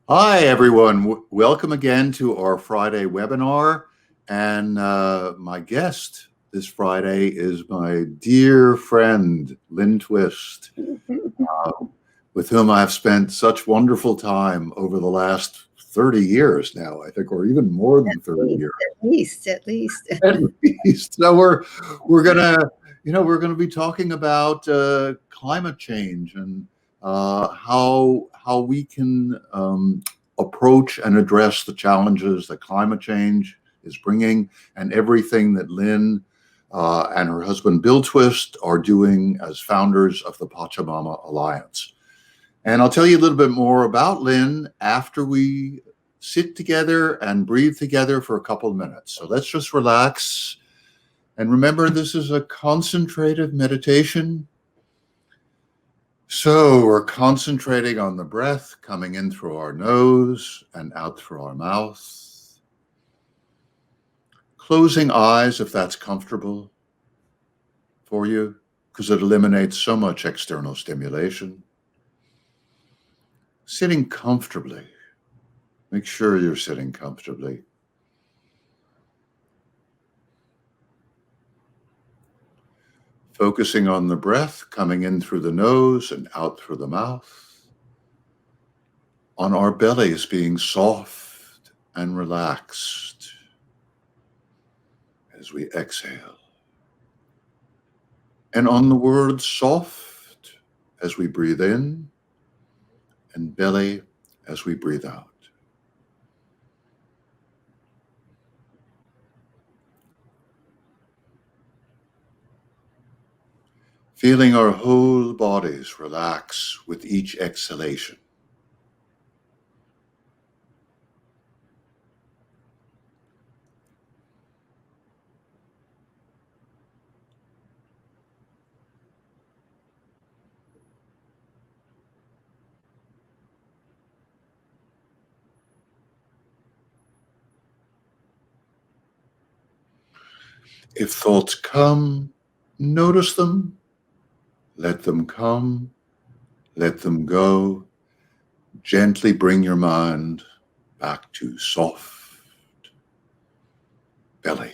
Hi, everyone. Welcome again to our Friday webinar. And my guest this Friday is my dear friend, Lynne Twist, with whom I've spent such wonderful time over the last 30 years now, I think, or even more than 30 years. At least. At least. So we're gonna be talking about climate change and how we can approach and address the challenges that climate change is bringing, and everything that Lynn and her husband Bill Twist are doing as founders of the Pachamama Alliance. And I'll tell you a little bit more about Lynn after we sit together and breathe together for a couple of minutes. So let's just relax. And remember, this is a concentrated meditation. So we're concentrating on the breath coming in through our nose and out through our mouth. Closing eyes if that's comfortable for you, because it eliminates so much external stimulation. Sitting comfortably. Make sure you're sitting comfortably. Focusing on the breath coming in through the nose and out through the mouth. On our bellies being soft and relaxed as we exhale. And on the word soft as we breathe in, and belly as we breathe out. Feeling our whole bodies relax with each exhalation. If thoughts come, notice them, let them come, let them go. Gently bring your mind back to soft belly.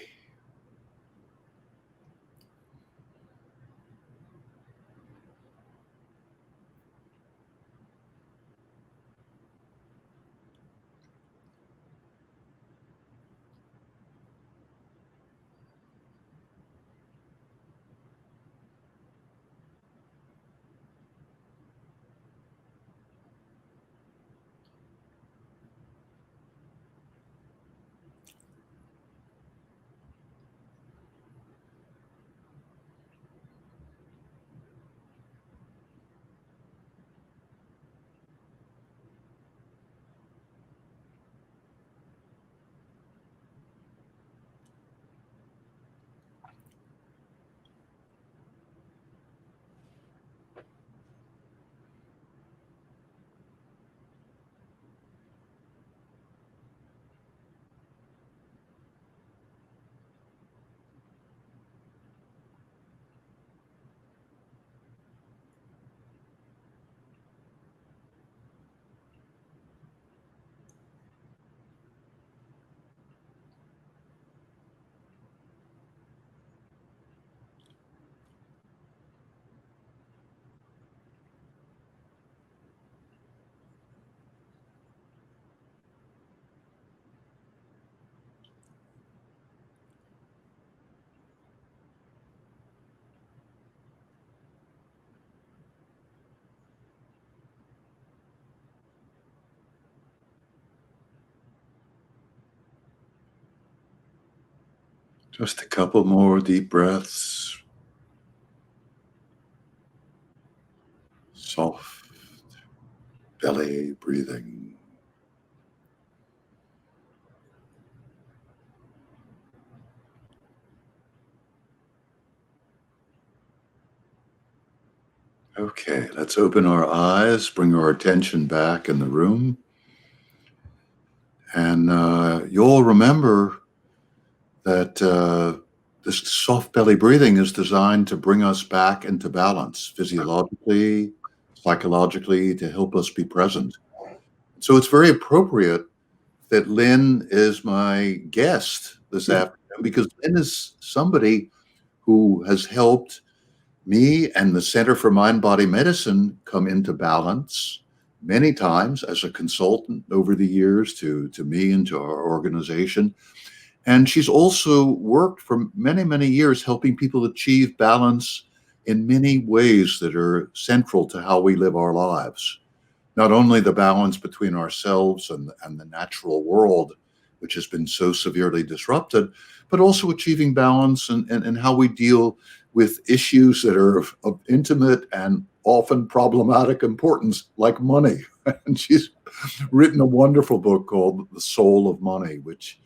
Just a couple more deep breaths. Soft belly breathing. Okay, let's open our eyes, bring our attention back in the room. And you'll remember that this soft belly breathing is designed to bring us back into balance physiologically, psychologically, to help us be present. So it's very appropriate that Lynn is my guest this afternoon, because Lynn is somebody who has helped me and the Center for Mind Body Medicine come into balance many times as a consultant over the years to me and to our organization. And she's also worked for many, many years helping people achieve balance in many ways that are central to how we live our lives. Not only the balance between ourselves and the natural world, which has been so severely disrupted, but also achieving balance in how we deal with issues that are of intimate and often problematic importance, like money. And she's written a wonderful book called The Soul of Money, which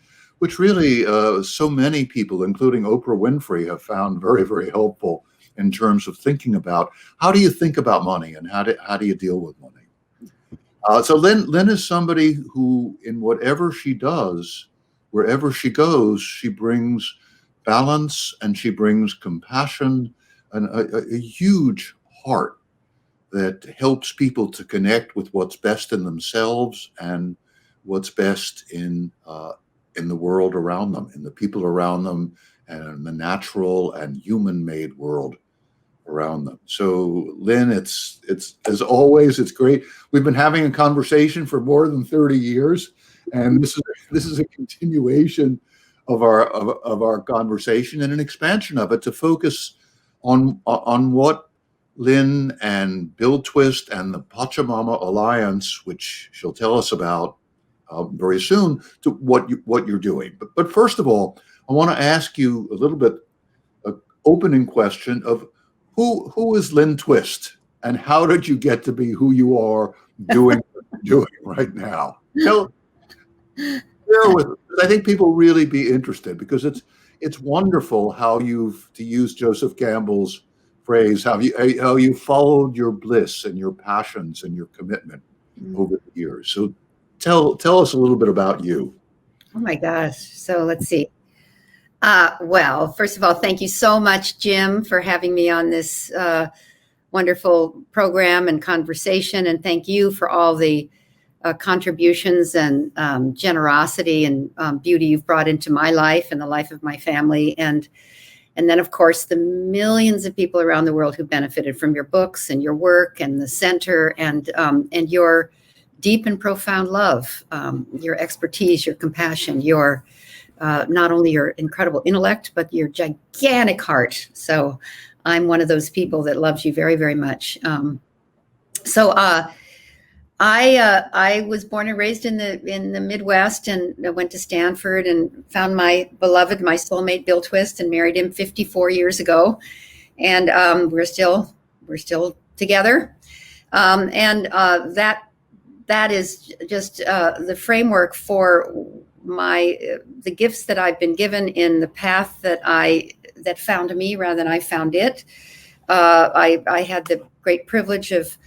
really so many people, including Oprah Winfrey, have found very, very helpful in terms of thinking about how do you think about money and how do you deal with money. So Lynn is somebody who, in whatever she does, wherever she goes, she brings balance and she brings compassion and a huge heart that helps people to connect with what's best in themselves and what's best in the world around them, in the people around them, and in the natural and human-made world around them. So Lynn, it's as always, it's great. We've been having a conversation for more than 30 years, and this is a continuation of our conversation and an expansion of it to focus on what Lynn and Bill Twist and the Pachamama Alliance, which she'll tell us about very soon, to what you're doing. But first of all, I want to ask you a little bit opening question of who is Lynne Twist, and how did you get to be who you are doing what you're doing right now? Share with us. I think people really be interested, because it's wonderful how you've, to use Joseph Campbell's phrase, how you followed your bliss and your passions and your commitment over the years. So tell us a little bit about you. Oh my gosh. So let's see. Well, first of all, thank you so much, Jim, for having me on this wonderful program and conversation. And thank you for all the contributions and generosity and beauty you've brought into my life and the life of my family. And then, of course, the millions of people around the world who benefited from your books and your work and the center and your deep and profound love, your expertise, your compassion, your not only your incredible intellect, but your gigantic heart. So I'm one of those people that loves you very, very much. I was born and raised in the Midwest, and I went to Stanford and found my beloved, my soulmate, Bill Twist, and married him 54 years ago. And we're still together. That is just the framework for the gifts that I've been given in the path that found me rather than I found it. I had the great privilege of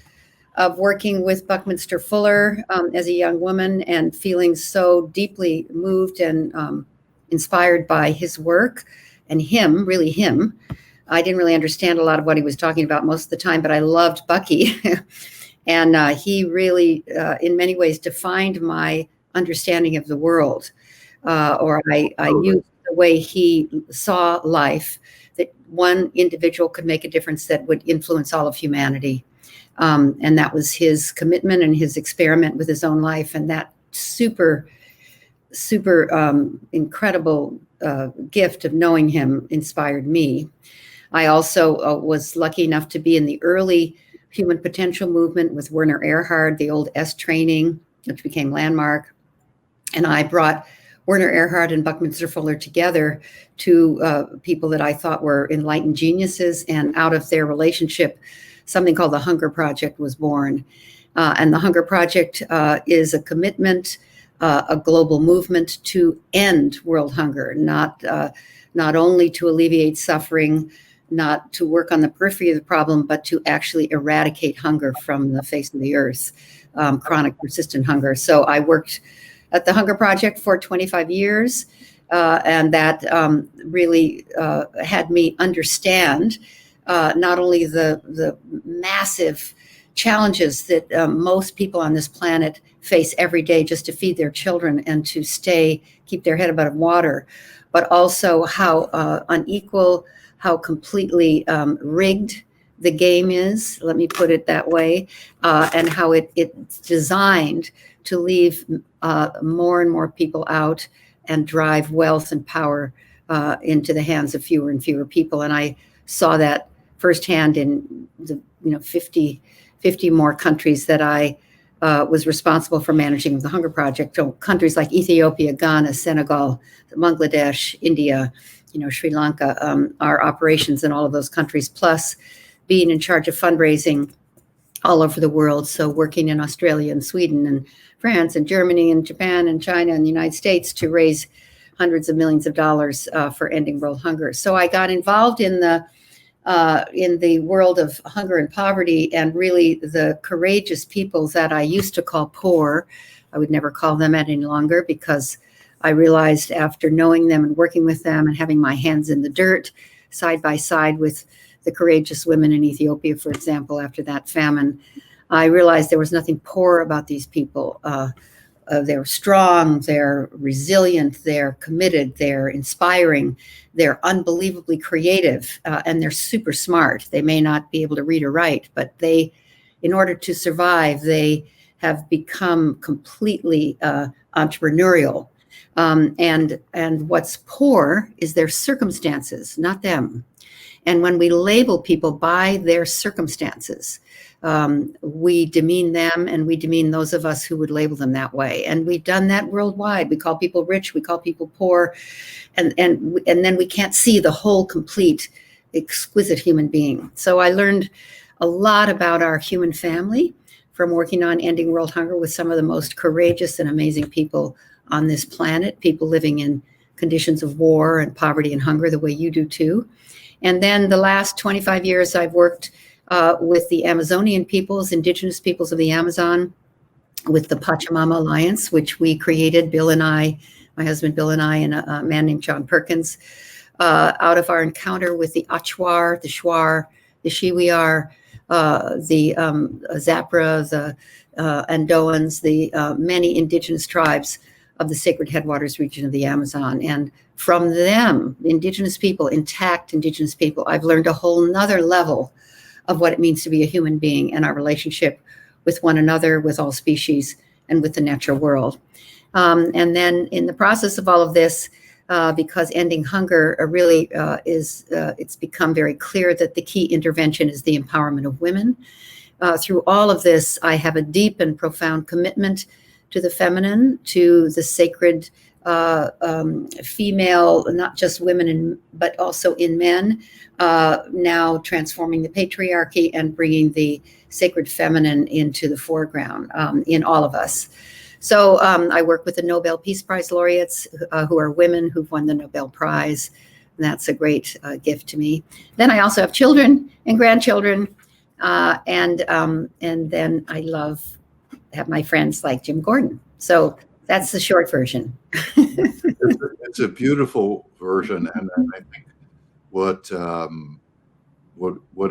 working with Buckminster Fuller as a young woman and feeling so deeply moved and inspired by his work and him. I didn't really understand a lot of what he was talking about most of the time, but I loved Bucky. And he really, in many ways, defined my understanding of the world, or I used the way he saw life, that one individual could make a difference that would influence all of humanity. And that was his commitment and his experiment with his own life. And that super incredible gift of knowing him inspired me. I also was lucky enough to be in the early human potential movement with Werner Erhard, the old S training, which became Landmark. And I brought Werner Erhard and Buckminster Fuller together to people that I thought were enlightened geniuses. And out of their relationship, something called the Hunger Project was born. And the Hunger Project is a commitment, a global movement to end world hunger, not only to alleviate suffering, not to work on the periphery of the problem, but to actually eradicate hunger from the face of the earth, chronic persistent hunger. So I worked at the Hunger Project for 25 years, and that really had me understand not only the massive challenges that most people on this planet face every day just to feed their children and to keep their head above water, but also how unequal, how completely rigged the game is, let me put it that way, and how it's designed to leave more and more people out and drive wealth and power into the hands of fewer and fewer people. And I saw that firsthand in the 50 more countries that I was responsible for managing the Hunger Project. So countries like Ethiopia, Ghana, Senegal, Bangladesh, India, Sri Lanka, our operations in all of those countries, plus being in charge of fundraising all over the world. So working in Australia and Sweden and France and Germany and Japan and China and the United States to raise hundreds of millions of dollars for ending world hunger. So I got involved in the world of hunger and poverty, and really the courageous people that I used to call poor. I would never call them any longer, because I realized after knowing them and working with them and having my hands in the dirt side by side with the courageous women in Ethiopia, for example, after that famine, I realized there was nothing poor about these people. They're strong, they're resilient, they're committed, they're inspiring, they're unbelievably creative, and they're super smart. They may not be able to read or write, but in order to survive, they have become completely entrepreneurial. And what's poor is their circumstances, not them. And when we label people by their circumstances, we demean them, and we demean those of us who would label them that way. And we've done that worldwide. We call people rich, we call people poor, and then we can't see the whole complete, exquisite human being. So I learned a lot about our human family from working on ending world hunger with some of the most courageous and amazing people on this planet, people living in conditions of war and poverty and hunger the way you do too. And then the last 25 years, I've worked with the Amazonian peoples, indigenous peoples of the Amazon, with the Pachamama Alliance, which we created, Bill and I, my husband Bill and I, and a man named John Perkins, out of our encounter with the Achuar, the Shuar, the Shiwiar, the Zapra, the Andoans, the many indigenous tribes of the Sacred Headwaters region of the Amazon. And from them, indigenous people, intact indigenous people, I've learned a whole nother level of what it means to be a human being and our relationship with one another, with all species, and with the natural world. And then in the process of all of this, because ending hunger really it's become very clear that the key intervention is the empowerment of women. Through all of this, I have a deep and profound commitment to the feminine, to the sacred female, not just women, but also in men, now transforming the patriarchy and bringing the sacred feminine into the foreground in all of us. So I work with the Nobel Peace Prize laureates who are women who've won the Nobel Prize. And that's a great gift to me. Then I also have children and grandchildren. And then I have my friends like Jim Gordon. So that's the short version. It's a beautiful version, and I think what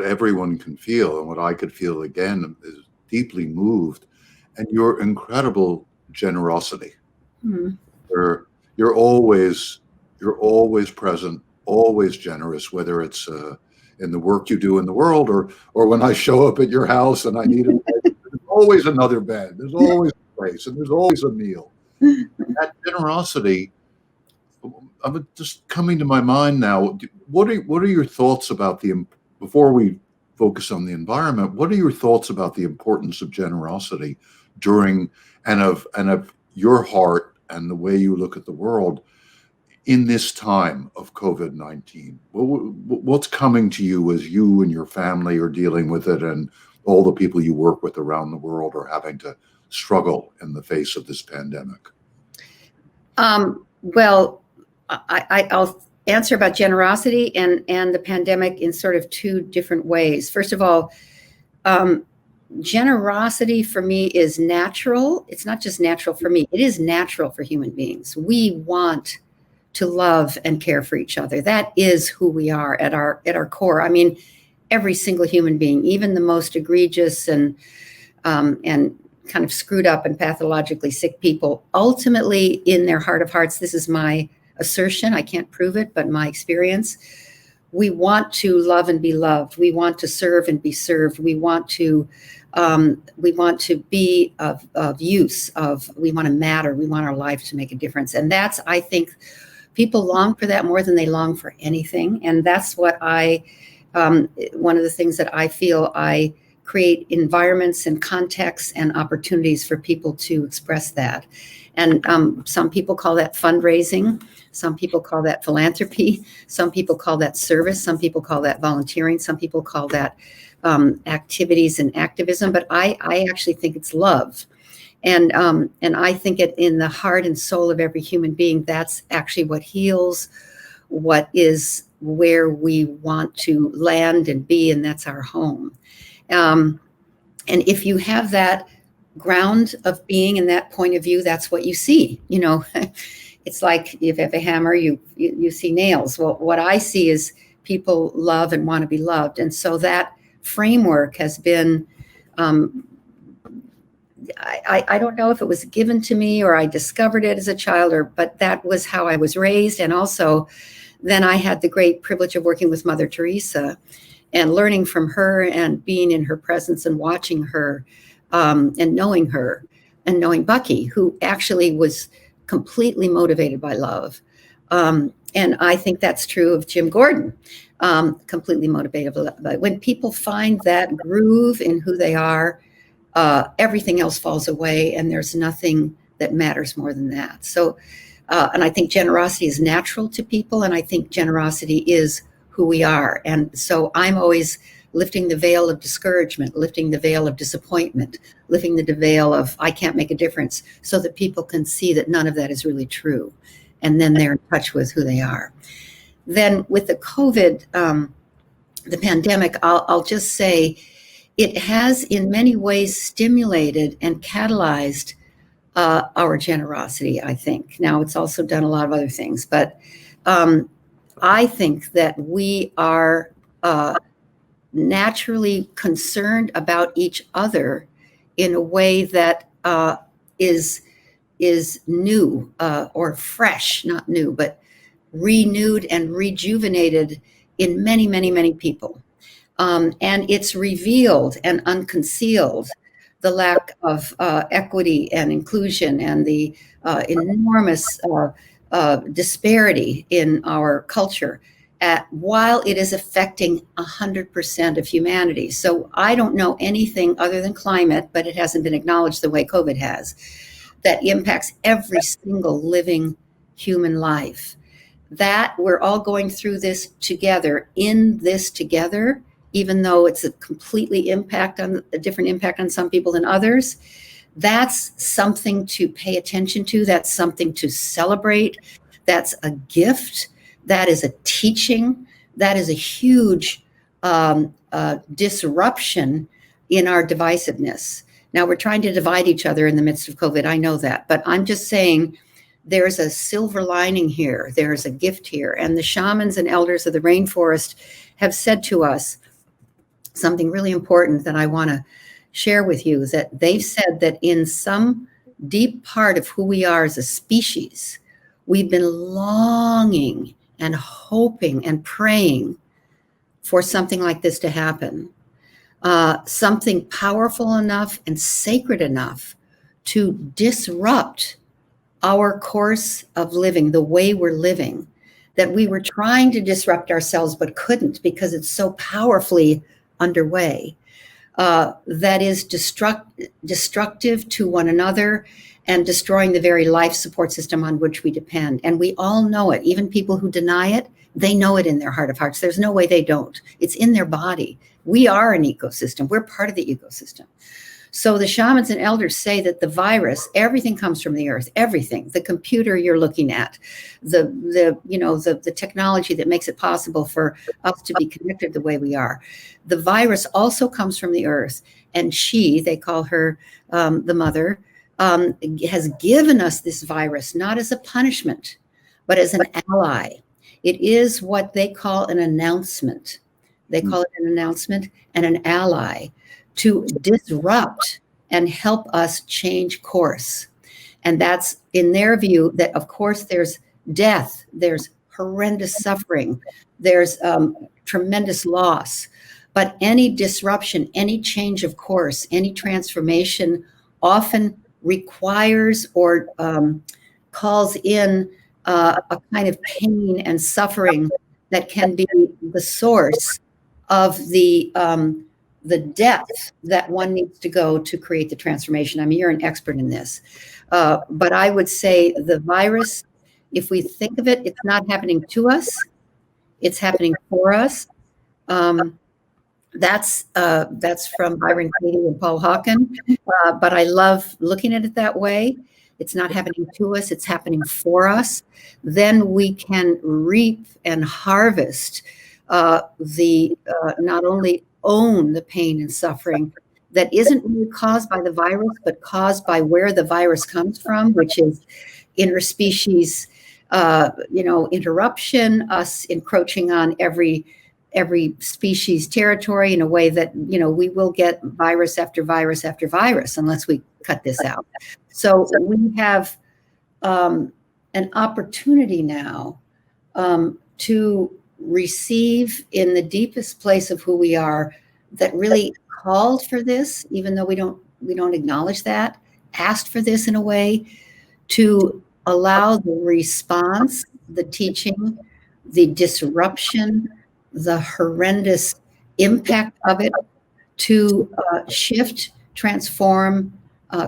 everyone can feel, and what I could feel again, is deeply moved, and your incredible generosity. Mm-hmm. You're always present, always generous, whether it's in the work you do in the world, or when I show up at your house and I need a bed. There's always another bed. There's always a place, and there's always a meal. That generosity, I'm just coming to my mind now. What are your thoughts about before we focus on the environment? What are your thoughts about the importance of generosity during and of your heart and the way you look at the world in this time of COVID-19? What's coming to you as you and your family are dealing with it, and all the people you work with around the world are having to struggle in the face of this pandemic? Well, I'll answer about generosity and the pandemic in sort of two different ways. First of all, generosity for me is natural. It's not just natural for me. It is natural for human beings. We want to love and care for each other. That is who we are at our core. I mean, every single human being, even the most egregious and kind of screwed up and pathologically sick people, ultimately in their heart of hearts, this is my assertion, I can't prove it, but my experience, we want to love and be loved. We want to serve and be served. We want to be of use, we want to matter. We want our life to make a difference. And that's, I think, people long for that more than they long for anything. And that's what one of the things that I feel, I create environments and contexts and opportunities for people to express that. And some people call that fundraising. Some people call that philanthropy. Some people call that service. Some people call that volunteering. Some people call that activities and activism. But I actually think it's love. And I think it in the heart and soul of every human being, that's actually what heals, what is where we want to land and be, and that's our home. And if you have that ground of being and that point of view, that's what you see. You know, it's like if you have a hammer, you see nails. Well, what I see is people love and want to be loved. And so that framework has been, I don't know if it was given to me or I discovered it as a child, but that was how I was raised. And also then I had the great privilege of working with Mother Teresa and learning from her and being in her presence and watching her and knowing her and knowing Bucky, who actually was completely motivated by love. And I think that's true of Jim Gordon, completely motivated by love. When people find that groove in who they are, everything else falls away and there's nothing that matters more than that. So, and I think generosity is natural to people, and I think generosity is who we are. And so I'm always lifting the veil of discouragement, lifting the veil of disappointment, lifting the veil of I can't make a difference, so that people can see that none of that is really true. And then they're in touch with who they are. Then with the COVID, the pandemic, I'll just say it has in many ways stimulated and catalyzed our generosity, I think. Now, it's also done a lot of other things, but I think that we are naturally concerned about each other in a way that is new or fresh, not new, but renewed and rejuvenated in many, many, many people. And it's revealed and unconcealed the lack of equity and inclusion and the enormous disparity in our culture while it is affecting 100% of humanity. So I don't know anything other than climate, but it hasn't been acknowledged the way COVID has, that impacts every single living human life. That we're all going through this together, in this together, even though it's a different impact on some people than others. That's something to pay attention to. That's something to celebrate. That's a gift. That is a teaching. That is a huge disruption in our divisiveness. Now, we're trying to divide each other in the midst of COVID. I know that. But I'm just saying there's a silver lining here. There's a gift here. And the shamans and elders of the rainforest have said to us something really important that I want to share with you, is that they've said that in some deep part of who we are as a species, we've been longing and hoping and praying for something like this to happen, something powerful enough and sacred enough to disrupt our course of living, the way we're living, that we were trying to disrupt ourselves but couldn't because it's so powerfully underway. That is destructive to one another and destroying the very life support system on which we depend. And we all know it. Even people who deny it, they know it in their heart of hearts. There's no way they don't. It's in their body. We are an ecosystem. We're part of the ecosystem. So the shamans and elders say that the virus, everything comes from the earth, everything, the computer you're looking at, the technology that makes it possible for us to be connected the way we are. The virus also comes from the earth, and they call her the mother, has given us this virus, not as a punishment, but as an ally. It is what they call an announcement. They call it an announcement and an ally to disrupt and help us change course. And that's in their view that, of course, there's death, there's horrendous suffering, there's tremendous loss. But any disruption, any change of course, any transformation often requires or calls in a kind of pain and suffering that can be the source of the depth that one needs to go to create the transformation. I mean, you're an expert in this. But I would say the virus, if we think of it, it's not happening to us, it's happening for us. That's from Byron Katie and Paul Hawken. But I love looking at it that way. It's not happening to us, it's happening for us. Then we can reap and harvest not only own the pain and suffering that isn't really caused by the virus, but caused by where the virus comes from, which is interspecies, interruption, us encroaching on every species territory in a way that, we will get virus after virus after virus unless we cut this out. So we have an opportunity now to receive in the deepest place of who we are that really called for this, even though we don't acknowledge that, asked for this in a way to allow the response, the teaching, the disruption, the horrendous impact of it to shift, transform,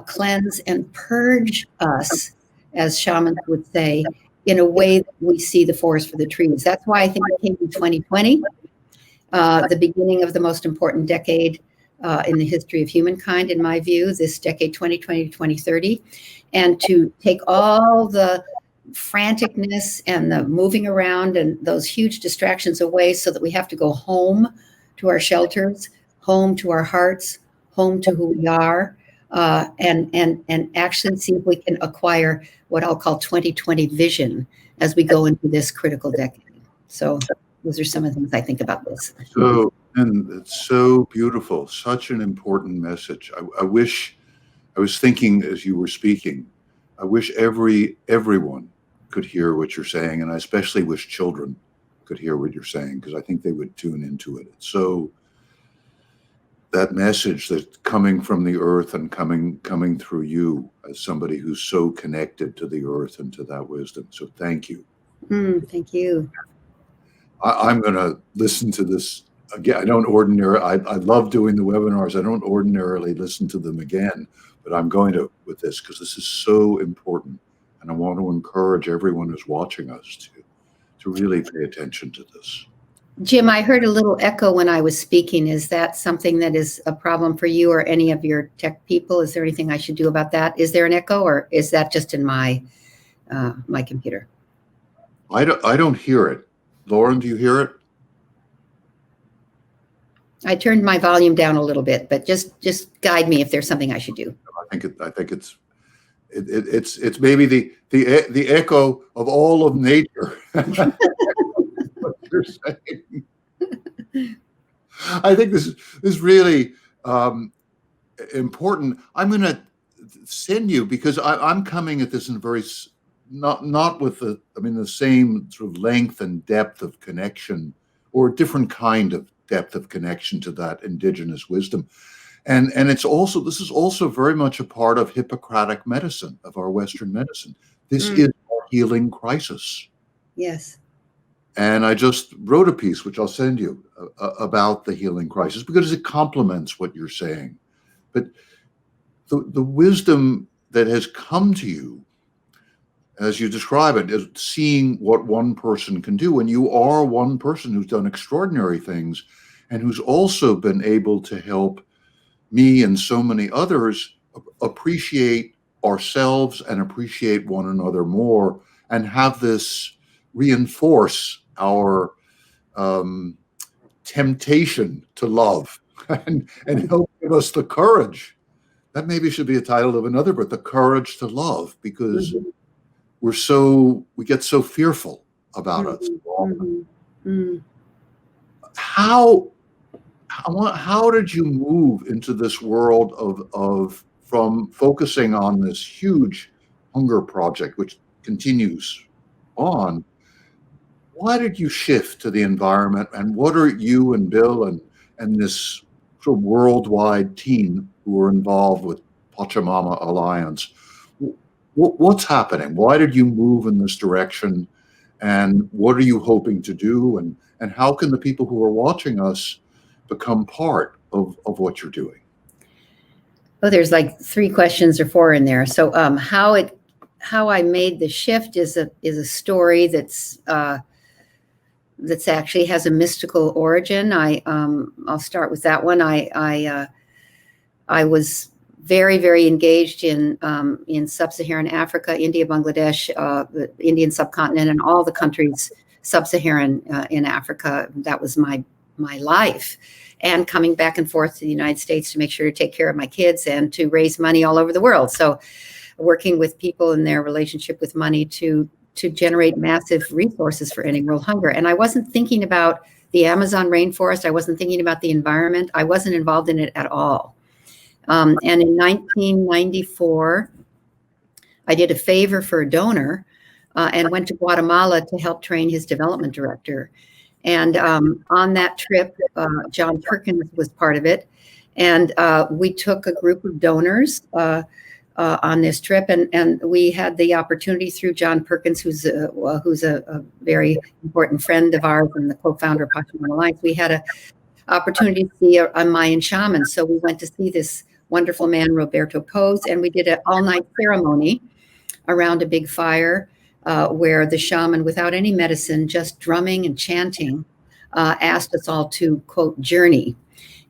cleanse, and purge us, as shamans would say, in a way that we see the forest for the trees. That's why I think it came in 2020, the beginning of the most important decade in the history of humankind, in my view, this decade 2020 to 2030, and to take all the franticness and the moving around and those huge distractions away so that we have to go home to our shelters, home to our hearts, home to who we are, and actually see if we can acquire what I'll call 2020 vision as we go into this critical decade. So those are some of the things I think about this. So, and it's so beautiful, such an important message. I wish, I was thinking as you were speaking, I wish everyone could hear what you're saying, and I especially wish children could hear what you're saying, because I think they would tune into it. So that message that's coming from the earth and coming through you as somebody who's so connected to the earth and to that wisdom. So thank you. Thank you. I'm going to listen to this again. I love doing the webinars. I don't ordinarily listen to them again, but I'm going to with this because this is so important. And I want to encourage everyone who's watching us to really pay attention to this. Jim, I heard a little echo when I was speaking. Is that something that is a problem for you or any of your tech people? Is there anything I should do about that? Is there an echo, or is that just in my my computer? I don't hear it. Lauren, do you hear it? I turned my volume down a little bit, but just guide me if there's something I should do. I think it's maybe the echo of all of nature. What you're saying. I think this is really important. I'm going to send you, because I'm coming at this in a very not with the same sort of length and depth of connection, or a different kind of depth of connection to that indigenous wisdom. And this is also very much a part of Hippocratic medicine, of our Western medicine. This is our healing crisis. Yes. And I just wrote a piece, which I'll send you, about the healing crisis, because it complements what you're saying. But the wisdom that has come to you, as you describe it, is seeing what one person can do. And you are one person who's done extraordinary things, and who's also been able to help me and so many others appreciate ourselves and appreciate one another more, and have this reinforce our temptation to love and help give us the courage. That maybe should be a title of another book, The Courage to Love, because we get so fearful about us. How did you move into this world of from focusing on this huge hunger project, which continues on, why did you shift to the environment, and what are you and Bill and this sort of worldwide team who are involved with Pachamama Alliance? What's happening? Why did you move in this direction, and what are you hoping to do, and how can the people who are watching us become part of what you're doing? Oh, there's like 3 questions or 4 in there. So how I made the shift is a story that's actually has a mystical origin. I'll start with that one. I was very, very engaged in sub-Saharan Africa, India, Bangladesh, the Indian subcontinent, and all the countries sub-Saharan in Africa. That was my life. And coming back and forth to the United States to make sure to take care of my kids and to raise money all over the world. So working with people in their relationship with money to generate massive resources for ending world hunger. And I wasn't thinking about the Amazon rainforest. I wasn't thinking about the environment. I wasn't involved in it at all. And in 1994, I did a favor for a donor and went to Guatemala to help train his development director. And on that trip, John Perkins was part of it. And we took a group of donors on this trip, and we had the opportunity through John Perkins, who's a very important friend of ours and the co-founder of Pachamama Alliance. We had an opportunity to see a Mayan shaman. So we went to see this wonderful man, Roberto Pose, and we did an all-night ceremony around a big fire where the shaman, without any medicine, just drumming and chanting, asked us all to, quote, journey.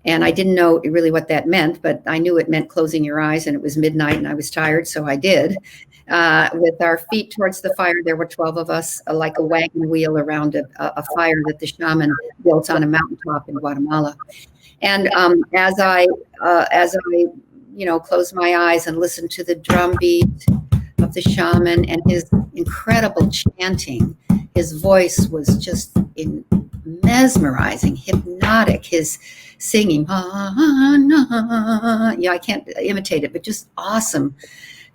And I didn't know really what that meant, but I knew it meant closing your eyes, and it was midnight and I was tired, so I did. With our feet towards the fire, there were 12 of us, like a wagon wheel around a fire that the shaman built on a mountaintop in Guatemala. And as I closed my eyes and listened to the drum beat of the shaman and his incredible chanting, his voice was just mesmerizing, hypnotic. His singing, I can't imitate it, but just awesome,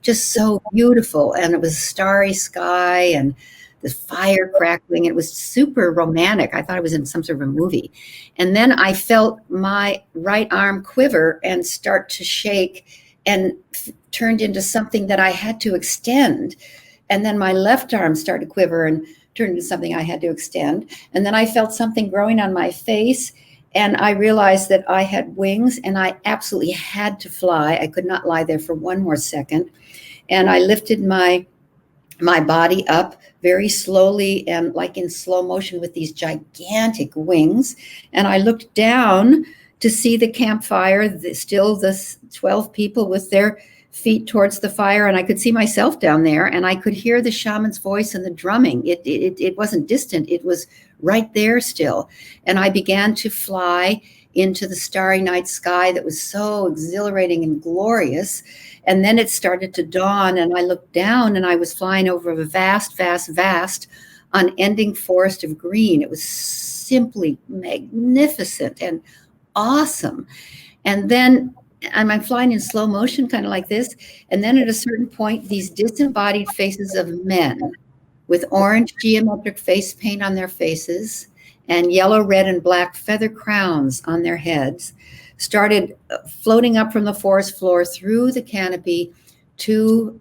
just so beautiful. And it was a starry sky and the fire crackling. It was super romantic. I thought I was in some sort of a movie. And then I felt my right arm quiver and start to shake and turned into something that I had to extend. And then my left arm started to quiver and turned into something I had to extend. And then I felt something growing on my face, and I realized that I had wings and I absolutely had to fly. I could not lie there for one more second. And I lifted my body up very slowly and like in slow motion with these gigantic wings. And I looked down to see the campfire, still the 12 people with their feet towards the fire, and I could see myself down there, and I could hear the shaman's voice and the drumming. It wasn't distant, it was right there still. And I began to fly into the starry night sky that was so exhilarating and glorious. And then it started to dawn, and I looked down, and I was flying over a vast, vast, vast unending forest of green. It was simply magnificent and awesome. And then I'm flying in slow motion, kind of like this. And then at a certain point, these disembodied faces of men with orange geometric face paint on their faces and yellow, red, and black feather crowns on their heads started floating up from the forest floor through the canopy to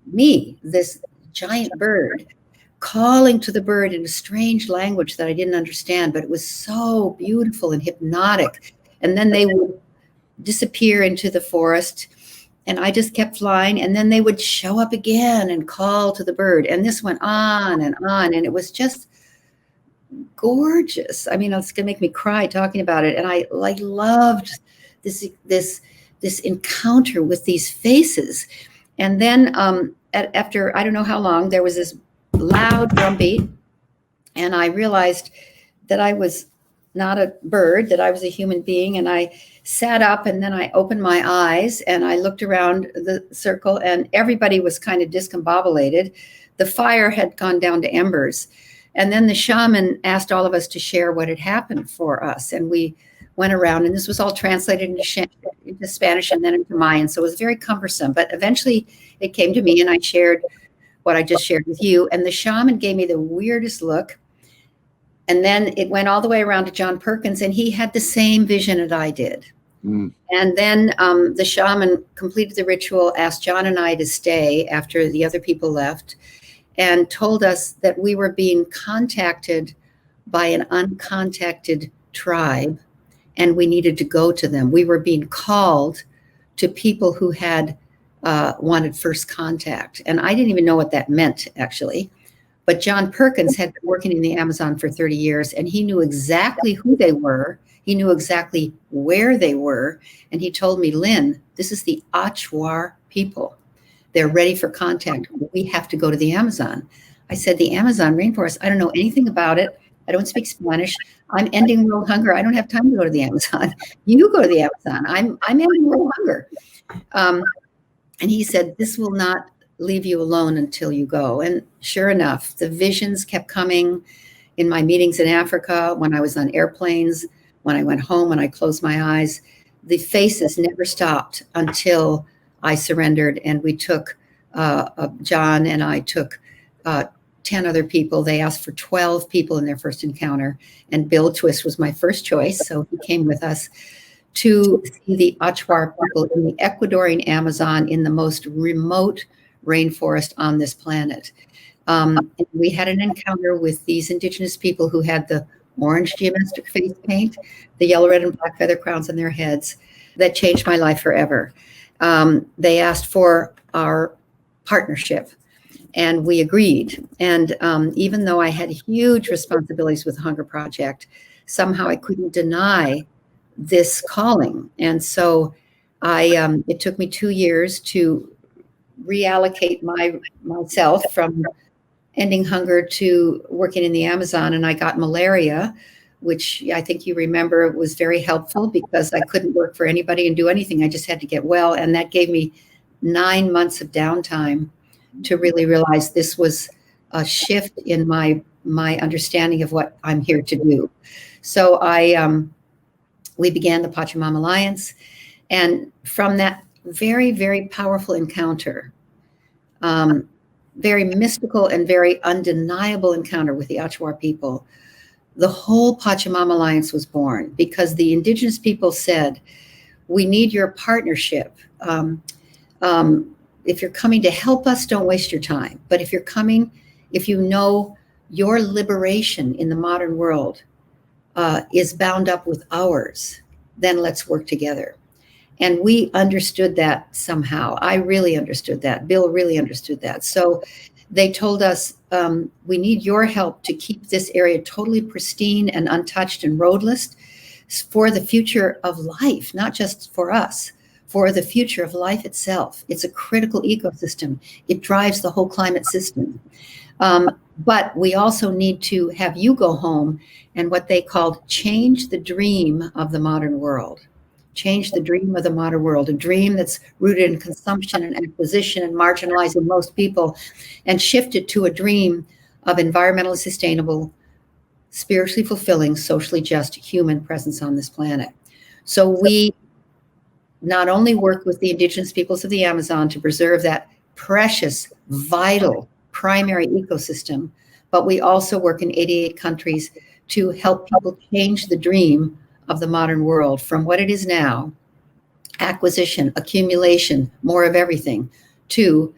me, this giant bird, calling to the bird in a strange language that I didn't understand, but it was so beautiful and hypnotic. And then they would disappear into the forest, and I just kept flying, and then they would show up again and call to the bird, and this went on, and it was just gorgeous. I mean, it's gonna make me cry talking about it. And I loved this encounter with these faces. And then after I don't know how long, there was this loud drum beat, and I realized that I was not a bird, that I was a human being. And I sat up, and then I opened my eyes, and I looked around the circle, and everybody was kind of discombobulated. The fire had gone down to embers. And then the shaman asked all of us to share what had happened for us. And we went around, and this was all translated into Spanish and then into Mayan. So it was very cumbersome, but eventually it came to me, and I shared what I just shared with you. And the shaman gave me the weirdest look. And then it went all the way around to John Perkins, and he had the same vision that I did. Mm. And then the shaman completed the ritual, asked John and I to stay after the other people left, and told us that we were being contacted by an uncontacted tribe, and we needed to go to them. We were being called to people who had wanted first contact. And I didn't even know what that meant, actually. But John Perkins had been working in the Amazon for 30 years, and he knew exactly who they were. He knew exactly where they were. And he told me, Lynn, this is the Achuar people. They're ready for contact. We have to go to the Amazon. I said, the Amazon rainforest, I don't know anything about it. I don't speak Spanish. I'm ending world hunger. I don't have time to go to the Amazon. You go to the Amazon. I'm ending world hunger. And he said, this will not leave you alone until you go. And sure enough, the visions kept coming in my meetings in Africa, when I was on airplanes, when I went home, when I closed my eyes. The faces never stopped until I surrendered, and we took, John and I took 10 other people. They asked for 12 people in their first encounter, and Bill Twist was my first choice, so he came with us to see the Achuar people in the Ecuadorian Amazon, in the most remote rainforest on this planet. And we had an encounter with these indigenous people who had the orange geometric face paint, the yellow, red, and black feather crowns on their heads. That changed my life forever. They asked for our partnership, and we agreed. And even though I had huge responsibilities with the Hunger Project, somehow I couldn't deny this calling. And so it took me 2 years to reallocate myself from ending hunger to working in the Amazon. And I got malaria, which I think you remember was very helpful, because I couldn't work for anybody and do anything. I just had to get well. And that gave me 9 months of downtime to really realize this was a shift in my understanding of what I'm here to do. So we began the Pachamama Alliance. And from that very, very powerful encounter, very mystical and very undeniable encounter with the Achuar people, the whole Pachamama Alliance was born, because the indigenous people said, we need your partnership. If you're coming to help us, don't waste your time. But if you're coming, if you know your liberation in the modern world is bound up with ours, then let's work together. And we understood that somehow. I really understood that. Bill really understood that. So they told us, we need your help to keep this area totally pristine and untouched and roadless for the future of life, not just for us, for the future of life itself. It's a critical ecosystem. It drives the whole climate system. But we also need to have you go home and what they called change the dream of the modern world. Change the dream of the modern world, a dream that's rooted in consumption and acquisition and marginalizing most people, and shift it to a dream of environmentally sustainable, spiritually fulfilling, socially just human presence on this planet. So we not only work with the indigenous peoples of the Amazon to preserve that precious, vital, primary ecosystem, but we also work in 88 countries to help people change the dream of the modern world from what it is now, acquisition, accumulation, more of everything, to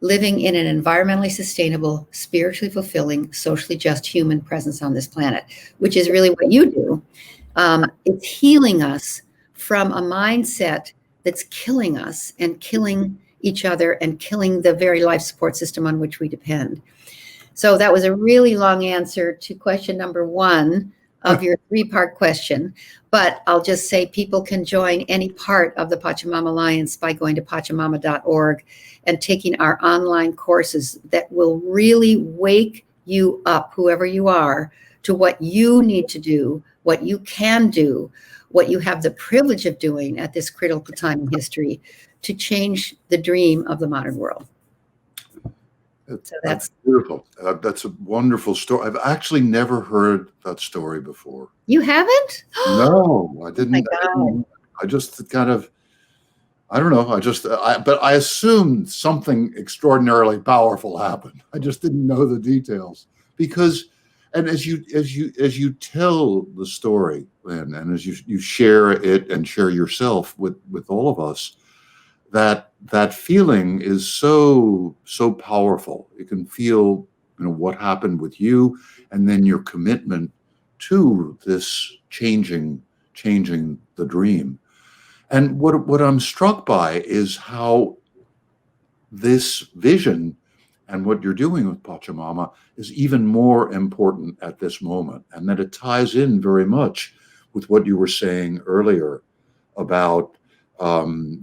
living in an environmentally sustainable, spiritually fulfilling, socially just human presence on this planet, which is really what you do. It's healing us from a mindset that's killing us and killing each other and killing the very life support system on which we depend. So that was a really long answer to question number 1 of your 3-part question. But I'll just say people can join any part of the Pachamama Alliance by going to pachamama.org and taking our online courses that will really wake you up, whoever you are, to what you need to do, what you can do, what you have the privilege of doing at this critical time in history to change the dream of the modern world. So That's beautiful. That's a wonderful story. I've actually never heard that story before. You haven't? No, I Oh my didn't. God. I just kind of, I don't know. But I assumed something extraordinarily powerful happened. I just didn't know the details because, and as you tell the story, Lynn, and as you share it and share yourself with all of us, that feeling is so powerful. You can feel, what happened with you, and then your commitment to this changing the dream. And what I'm struck by is how this vision and what you're doing with Pachamama is even more important at this moment, and that it ties in very much with what you were saying earlier about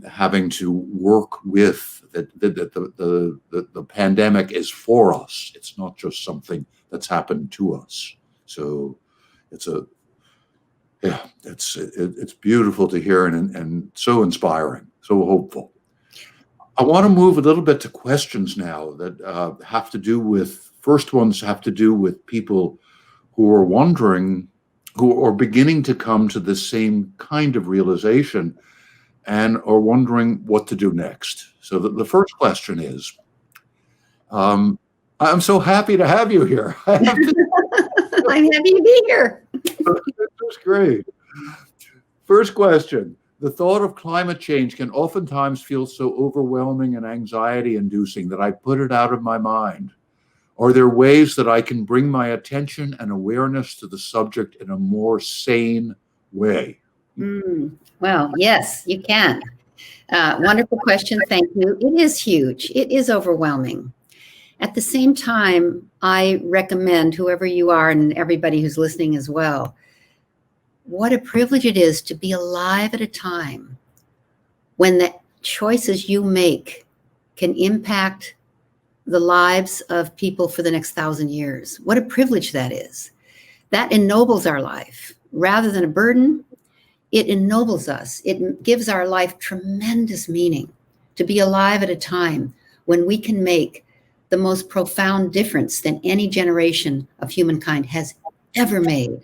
having to work with that the pandemic is for us. It's not just something that's happened to us. So it's beautiful to hear and so inspiring, so hopeful. I want to move a little bit to questions now that have to do with, first ones have to do with people who are wondering, who are beginning to come to the same kind of realization and are wondering what to do next. So the first question is, I'm so happy to have you here. I'm happy to be here. That's great. First question. The thought of climate change can oftentimes feel so overwhelming and anxiety-inducing that I put it out of my mind. Are there ways that I can bring my attention and awareness to the subject in a more sane way? Well, yes, you can. Wonderful question. Thank you. It is huge. It is overwhelming. At the same time, I recommend whoever you are and everybody who's listening as well, what a privilege it is to be alive at a time when the choices you make can impact the lives of people for the next 1,000 years. What a privilege that is. That ennobles our life. Rather than a burden, it ennobles us. It gives our life tremendous meaning to be alive at a time when we can make the most profound difference than any generation of humankind has ever made.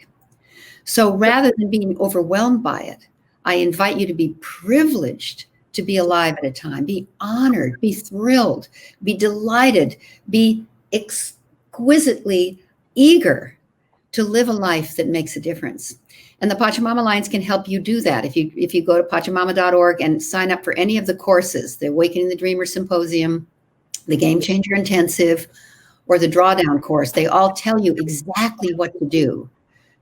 So rather than being overwhelmed by it, I invite you to be privileged to be alive at a time, be honored, be thrilled, be delighted, be exquisitely eager to live a life that makes a difference. And the Pachamama Alliance can help you do that. If you go to pachamama.org and sign up for any of the courses, the Awakening the Dreamer Symposium, the Game Changer Intensive, or the Drawdown course, they all tell you exactly what to do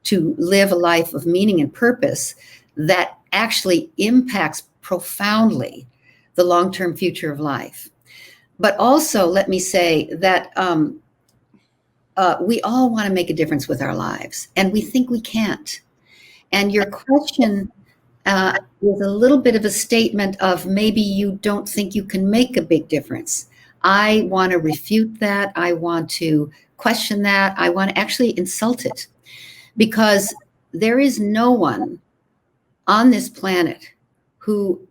to live a life of meaning and purpose that actually impacts profoundly the long-term future of life. But also, let me say that we all want to make a difference with our lives, and we think we can't. And your question is a little bit of a statement of maybe you don't think you can make a big difference. I want to refute that. I want to question that. I want to actually insult it, because there is no one on this planet who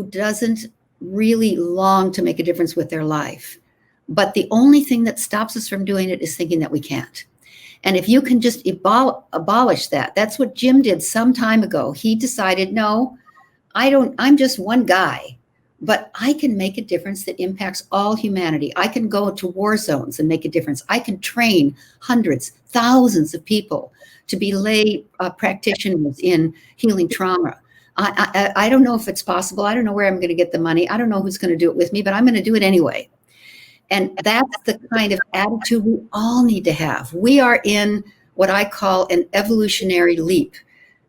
doesn't really long to make a difference with their life. But the only thing that stops us from doing it is thinking that we can't. And if you can just abolish that, that's what Jim did some time ago. He decided, no, I'm just one guy, but I can make a difference that impacts all humanity. I can go to war zones and make a difference. I can train hundreds, thousands of people to be lay practitioners in healing trauma. I don't know if it's possible. I don't know where I'm going to get the money. I don't know who's going to do it with me, but I'm going to do it anyway. And that's the kind of attitude we all need to have. We are in what I call an evolutionary leap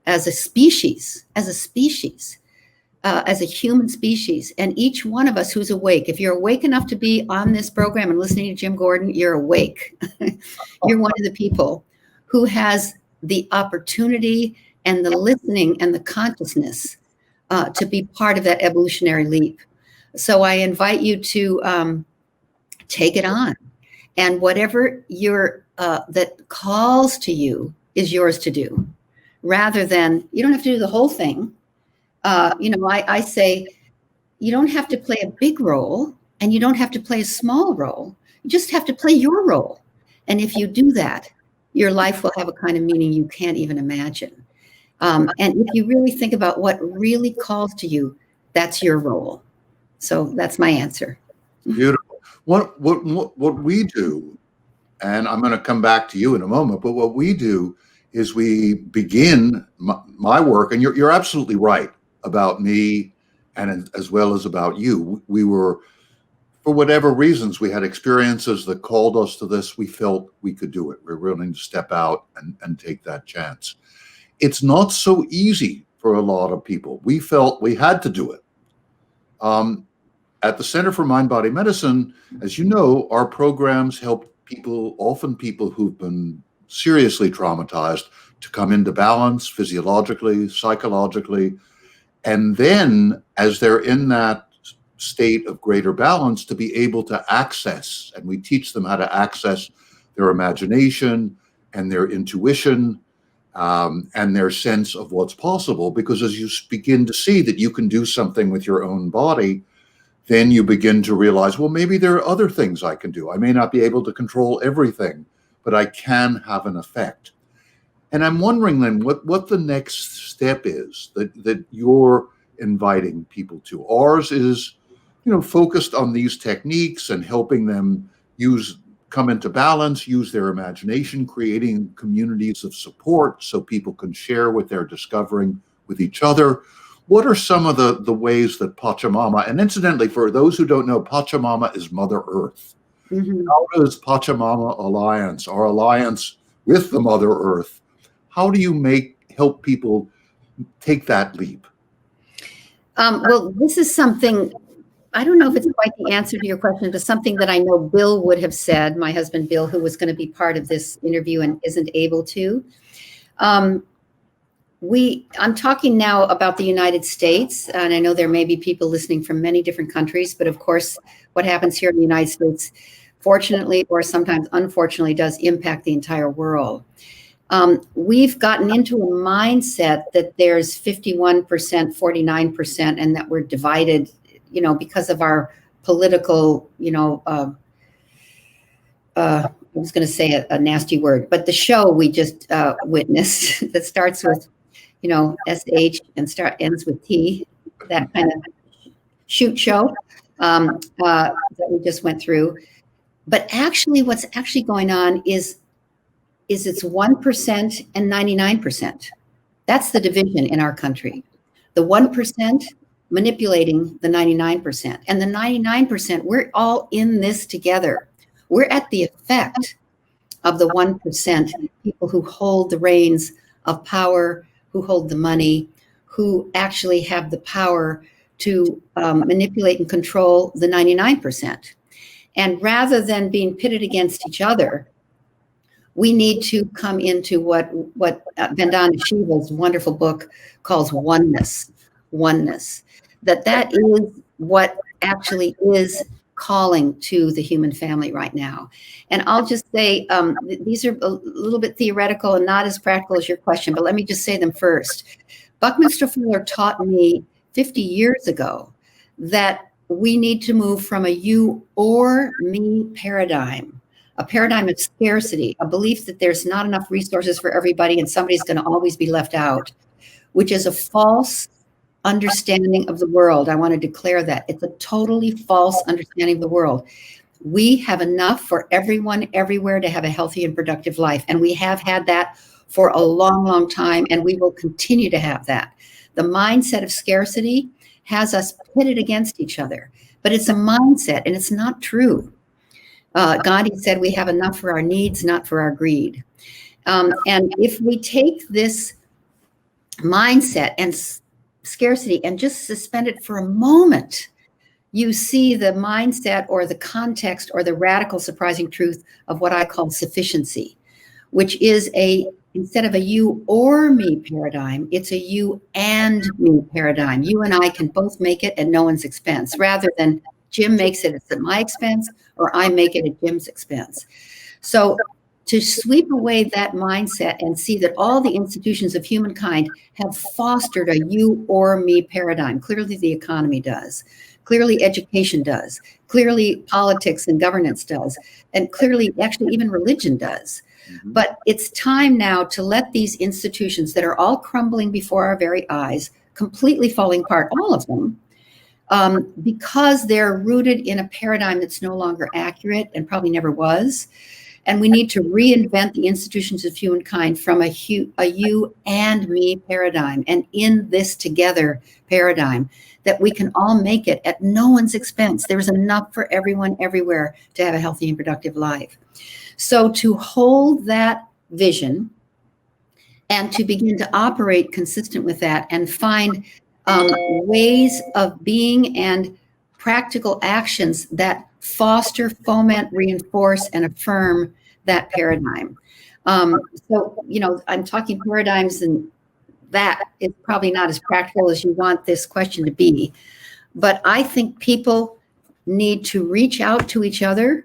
as a species, as a human species. And each one of us who's awake, if you're awake enough to be on this program and listening to Jim Gordon, you're awake. You're one of the people who has the opportunity and the listening and the consciousness to be part of that evolutionary leap. So I invite you to take it on, and whatever that calls to you is yours to do, rather than, you don't have to do the whole thing. I say you don't have to play a big role and you don't have to play a small role. You just have to play your role. And if you do that, your life will have a kind of meaning you can't even imagine. And if you really think about what really calls to you, that's your role. So that's my answer. Beautiful. What we do, and I'm going to come back to you in a moment, but what we do is we begin my work, and you're absolutely right about me, and as well as about you. We were, for whatever reasons, we had experiences that called us to this. We felt we could do it. We were willing to step out and take that chance. It's not so easy for a lot of people. We felt we had to do it. At the Center for Mind Body Medicine, as you know, our programs help people, often people who've been seriously traumatized, to come into balance physiologically, psychologically, and then as they're in that state of greater balance, to be able to access, and we teach them how to access their imagination and their intuition, and their sense of what's possible. Because as you begin to see that you can do something with your own body, then you begin to realize, well, maybe there are other things I can do. I may not be able to control everything, but I can have an effect. And I'm wondering then what the next step is that you're inviting people to. Ours is, focused on these techniques and helping them come into balance, use their imagination, creating communities of support so people can share what they're discovering with each other. What are some of the ways that Pachamama, and incidentally, for those who don't know, Pachamama is Mother Earth. Mm-hmm. How does Pachamama Alliance, our alliance with the Mother Earth, how do you help people take that leap? Well, this is something, I don't know if it's quite the answer to your question, but something that I know Bill would have said, my husband Bill, who was going to be part of this interview and isn't able to. I'm talking now about the United States, and I know there may be people listening from many different countries, but of course, what happens here in the United States, fortunately, or sometimes unfortunately, does impact the entire world. We've gotten into a mindset that there's 51%, 49%, and that we're divided, because of our political, I was going to say a nasty word, but the show we just witnessed that starts with, SH and ends with T, that kind of shoot show that we just went through. But actually, what's actually going on is it's 1% and 99%. That's the division in our country. The 1% manipulating the 99%. And the 99%, we're all in this together. We're at the effect of the 1%, people who hold the reins of power, who hold the money, who actually have the power to manipulate and control the 99%. And rather than being pitted against each other, we need to come into what Vandana Shiva's wonderful book calls oneness. That is what actually is calling to the human family right now. And I'll just say, these are a little bit theoretical and not as practical as your question, but let me just say them first. Buckminster Fuller taught me 50 years ago that we need to move from a you or me paradigm, a paradigm of scarcity, a belief that there's not enough resources for everybody and somebody's going to always be left out, which is a false understanding of the world. I want to declare that. It's a totally false understanding of the world. We have enough for everyone, everywhere to have a healthy and productive life. And we have had that for a long, long time, and we will continue to have that. The mindset of scarcity has us pitted against each other, but it's a mindset and it's not true. Gandhi said we have enough for our needs, not for our greed. And if we take this mindset and scarcity and just suspend it for a moment, you see the mindset or the context or the radical surprising truth of what I call sufficiency, which is instead of a you or me paradigm, it's a you and me paradigm. You and I can both make it at no one's expense, rather than Jim makes it at my expense or I make it at Jim's expense. So to sweep away that mindset and see that all the institutions of humankind have fostered a you or me paradigm. Clearly the economy does. Clearly education does. Clearly politics and governance does. And clearly actually even religion does. Mhm. But it's time now to let these institutions that are all crumbling before our very eyes, completely falling apart, all of them, because they're rooted in a paradigm that's no longer accurate and probably never was. And we need to reinvent the institutions of humankind from a you and me paradigm, and in this together paradigm, that we can all make it at no one's expense. There's enough for everyone everywhere to have a healthy and productive life. So to hold that vision and to begin to operate consistent with that and find ways of being and practical actions that foster, foment, reinforce, and affirm that paradigm. So, I'm talking paradigms, and that is probably not as practical as you want this question to be. But I think people need to reach out to each other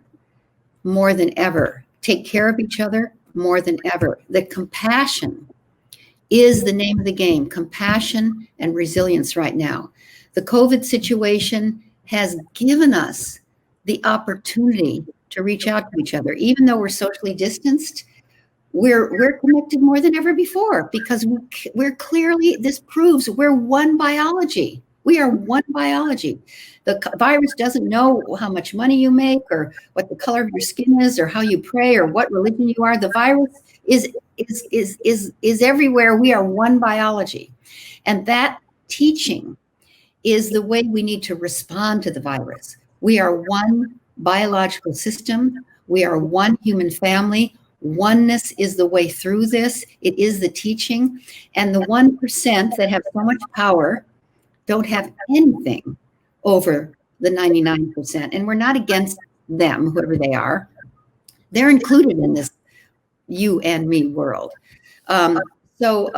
more than ever, take care of each other more than ever. The compassion is the name of the game, compassion and resilience right now. The COVID situation has given us the opportunity to reach out to each other. Even though we're socially distanced, we're connected more than ever before, because we're clearly, this proves we're one biology. We are one biology. The virus doesn't know how much money you make or what the color of your skin is or how you pray or what religion you are. The virus is everywhere. We are one biology. And that teaching is the way we need to respond to the virus. We are one biological system. We are one human family. Oneness is the way through this. It is the teaching. And the 1% that have so much power don't have anything over the 99%. And we're not against them, whoever they are. They're included in this you and me world. So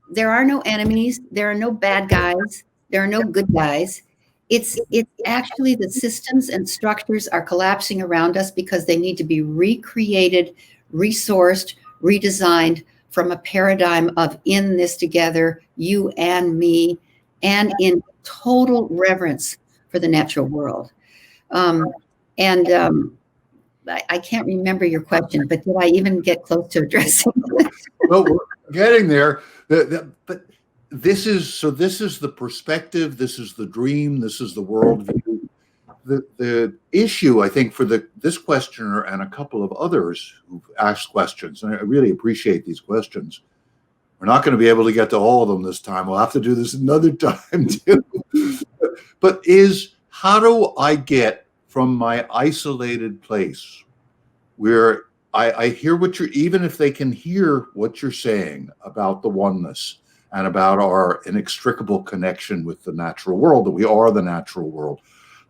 there are no enemies. There are no bad guys. There are no good guys. It's actually the systems and structures are collapsing around us because they need to be recreated, resourced, redesigned from a paradigm of in this together, you and me, and in total reverence for the natural world. I can't remember your question, but did I even get close to addressing it? Well, we're getting there. But this is the perspective, this is the dream, this is the worldview. The issue, I think, for this questioner and a couple of others who've asked questions, and I really appreciate these questions. We're not going to be able to get to all of them this time. We'll have to do this another time too. But how do I get from my isolated place where I hear even if they can hear what you're saying about the oneness and about our inextricable connection with the natural world, that we are the natural world,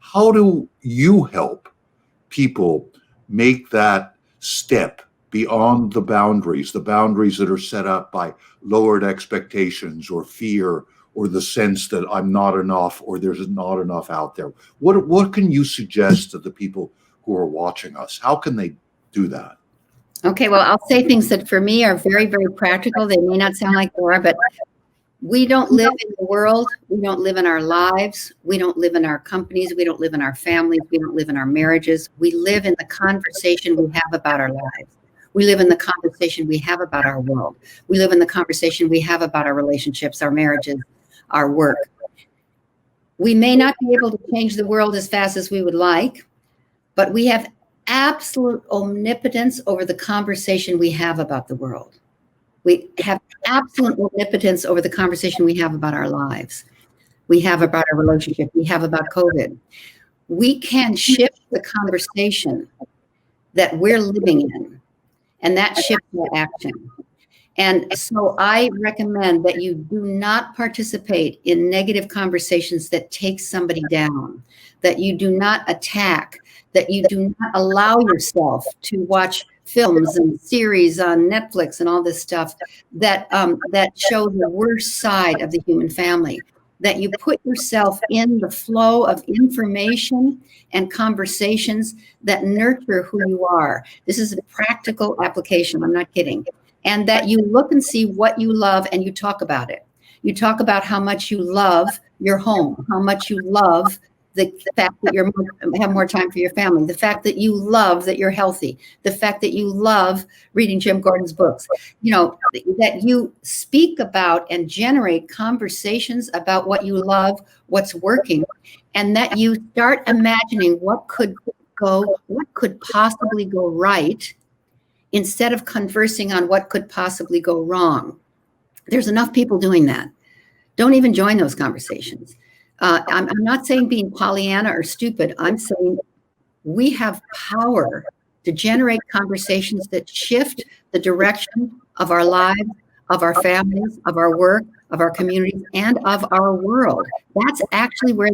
how do you help people make that step beyond the boundaries that are set up by lowered expectations or fear or the sense that I'm not enough or there's not enough out there? What can you suggest to the people who are watching us? How can they do that? Okay, well, I'll say things that for me are very, very practical. They may not sound like they are, but we don't live in the world. We don't live in our lives. We don't live in our companies. We don't live in our families. We don't live in our marriages. We live in the conversation we have about our lives. We live in the conversation we have about our world. We live in the conversation we have about our relationships, our marriages, our work. We may not be able to change the world as fast as we would like, but we have absolute omnipotence over the conversation we have about the world. We have absolute omnipotence over the conversation we have about our lives. We have about our relationship. We have about COVID. We can shift the conversation that we're living in, and that shifts our action. And so I recommend that you do not participate in negative conversations that take somebody down, that you do not attack, that you do not allow yourself to watch films and series on Netflix and all this stuff that show the worst side of the human family, that you put yourself in the flow of information and conversations that nurture who you are. This is a practical application, I'm not kidding. And that you look and see what you love and you talk about it. You talk about how much you love your home, how much you love the fact that you have more time for your family, the fact that you love that you're healthy, the fact that you love reading Jim Gordon's books, that you speak about and generate conversations about what you love, what's working, and that you start imagining what could possibly go right instead of conversing on what could possibly go wrong. There's enough people doing that. Don't even join those conversations. I'm not saying being Pollyanna or stupid. I'm saying we have power to generate conversations that shift the direction of our lives, of our families, of our work, of our communities, and of our world. That's actually where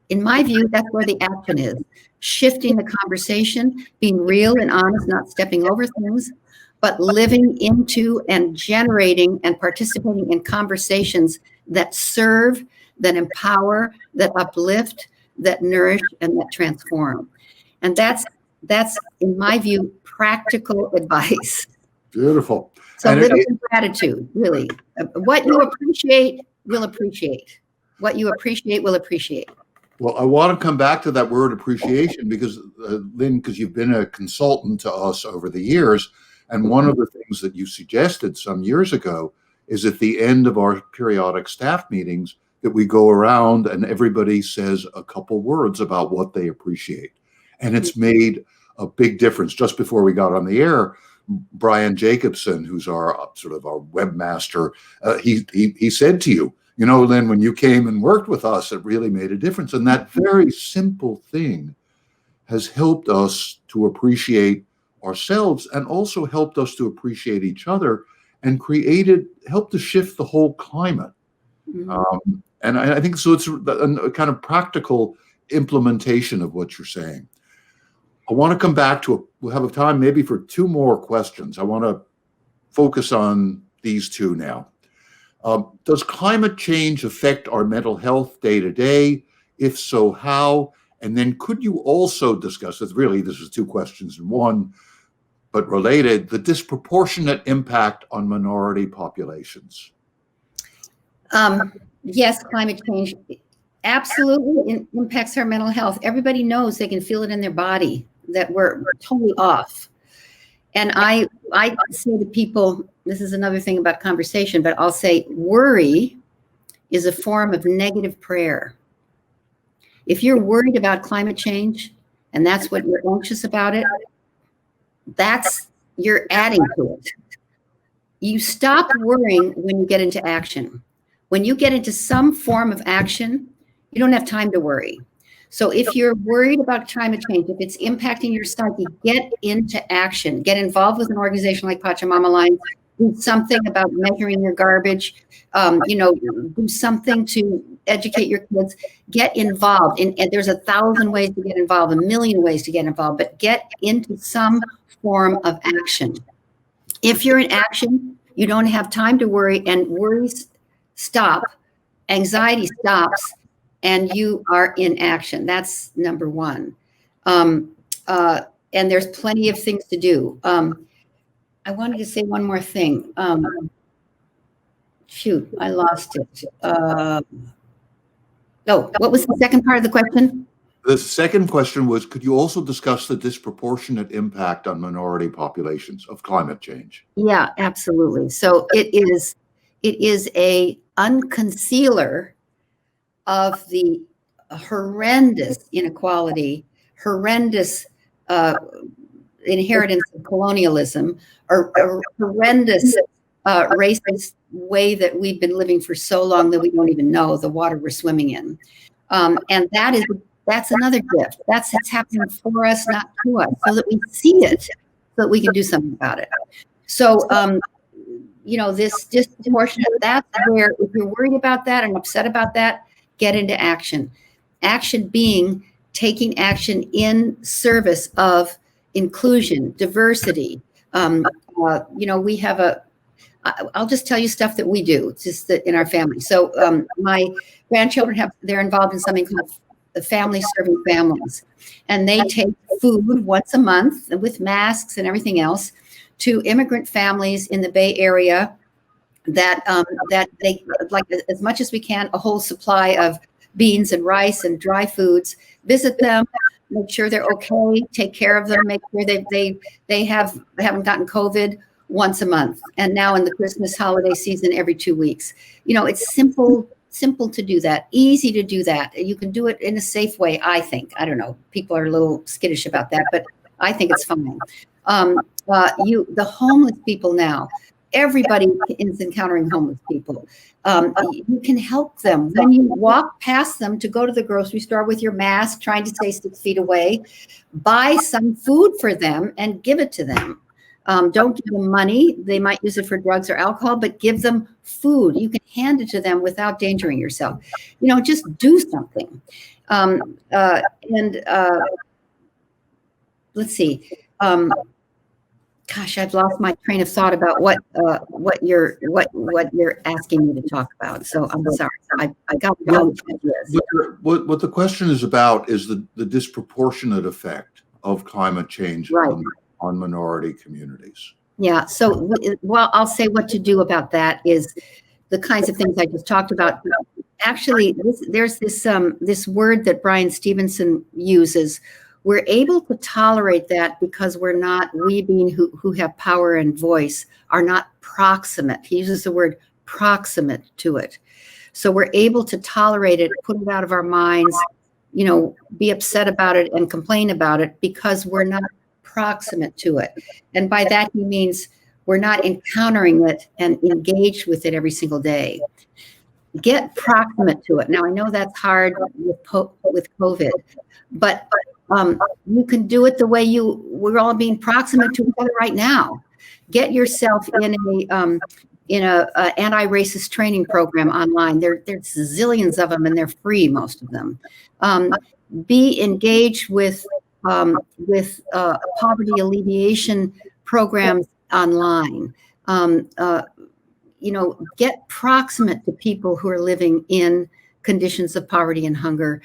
in my view, that's where the action is. Shifting the conversation, being real and honest, not stepping over things, but living into and generating and participating in conversations that serve, that empower, that uplift, that nourish, and that transform. And that's in my view, practical advice. Beautiful. So live in gratitude, really. What you appreciate, will appreciate. What you appreciate, will appreciate. Well, I want to come back to that word appreciation because, Lynn, because you've been a consultant to us over the years. And one of the things that you suggested some years ago is at the end of our periodic staff meetings that we go around and everybody says a couple words about what they appreciate. And it's made a big difference. Just before we got on the air, Brian Jacobson, who's our sort of our webmaster, he said to you, Lynn, when you came and worked with us, it really made a difference. And that very simple thing has helped us to appreciate ourselves and also helped us to appreciate each other and helped to shift the whole climate. Mm-hmm. And I think so it's a kind of practical implementation of what you're saying. I want to come back to we'll have time maybe for two more questions. I want to focus on these two now. Does climate change affect our mental health day to day? If so, how? And then could you also discuss, this is two questions in one, but related, the disproportionate impact on minority populations? Yes, climate change absolutely impacts our mental health. Everybody knows they can feel it in their body that we're totally off. And I say to people, this is another thing about conversation, but I'll say worry is a form of negative prayer. If you're worried about climate change and that's what you're anxious about it, you're adding to it. You stop worrying when you get into action. When you get into some form of action, you don't have time to worry. So if you're worried about climate change, if it's impacting your psyche, get into action. Get involved with an organization like Pachamama Alliance. Do something about measuring your garbage. Do something to educate your kids. Get involved. And there's 1,000 ways to get involved, 1,000,000 ways to get involved, but get into some form of action. If you're in action, you don't have time to worry, and worries stop, anxiety stops, and you are in action. That's number one. And there's plenty of things to do. I wanted to say one more thing. Shoot, I lost it. What was the second part of the question? The second question was, could you also discuss the disproportionate impact on minority populations of climate change? Yeah, absolutely. So it is a unconcealer of the horrendous inequality, horrendous inheritance of colonialism, or horrendous racist way that we've been living for so long that we don't even know the water we're swimming in. And that's another gift. It's happening for us, not to us, so that we see it, so that we can do something about it. So, this disproportionate, that's where, if you're worried about that and upset about that, get into action. Action being taking action in service of inclusion, diversity. We have I'll just tell you stuff that we do, just that in our family. So my grandchildren they're involved in something called the Family Serving Families. And they take food once a month with masks and everything else to immigrant families in the Bay Area that they, like, as much as we can, a whole supply of beans and rice and dry foods. Visit them, make sure they're okay, take care of them, make sure they haven't gotten COVID once a month. And now in the Christmas holiday season, every 2 weeks. It's simple to do that, easy to do that. You can do it in a safe way, I think. I don't know. People are a little skittish about that, but I think it's fine. The homeless people now, everybody is encountering homeless people. You can help them when you walk past them to go to the grocery store with your mask, trying to stay 6 feet away. Buy some food for them and give it to them. Don't give them money. They might use it for drugs or alcohol, but give them food. You can hand it to them without endangering yourself. Just do something. Let's see. Gosh, I've lost my train of thought about what you're asking me to talk about. So I'm sorry. I got what the question is about is the disproportionate effect of climate change on minority communities. Yeah. So, I'll say what to do about that is the kinds of things I just talked about. Actually, there's this word that Brian Stevenson uses. We're able to tolerate that because we being who have power and voice are not proximate. He uses the word proximate to it. So we're able to tolerate it, put it out of our minds, be upset about it and complain about it because we're not proximate to it. And by that, he means we're not encountering it and engaged with it every single day. Get proximate to it. Now, I know that's hard with COVID, but you can do it the way we're all being proximate to each other right now. Get yourself in a anti-racist training program online. There's zillions of them and they're free, most of them. Be engaged with poverty alleviation programs online. Get proximate to people who are living in conditions of poverty and hunger.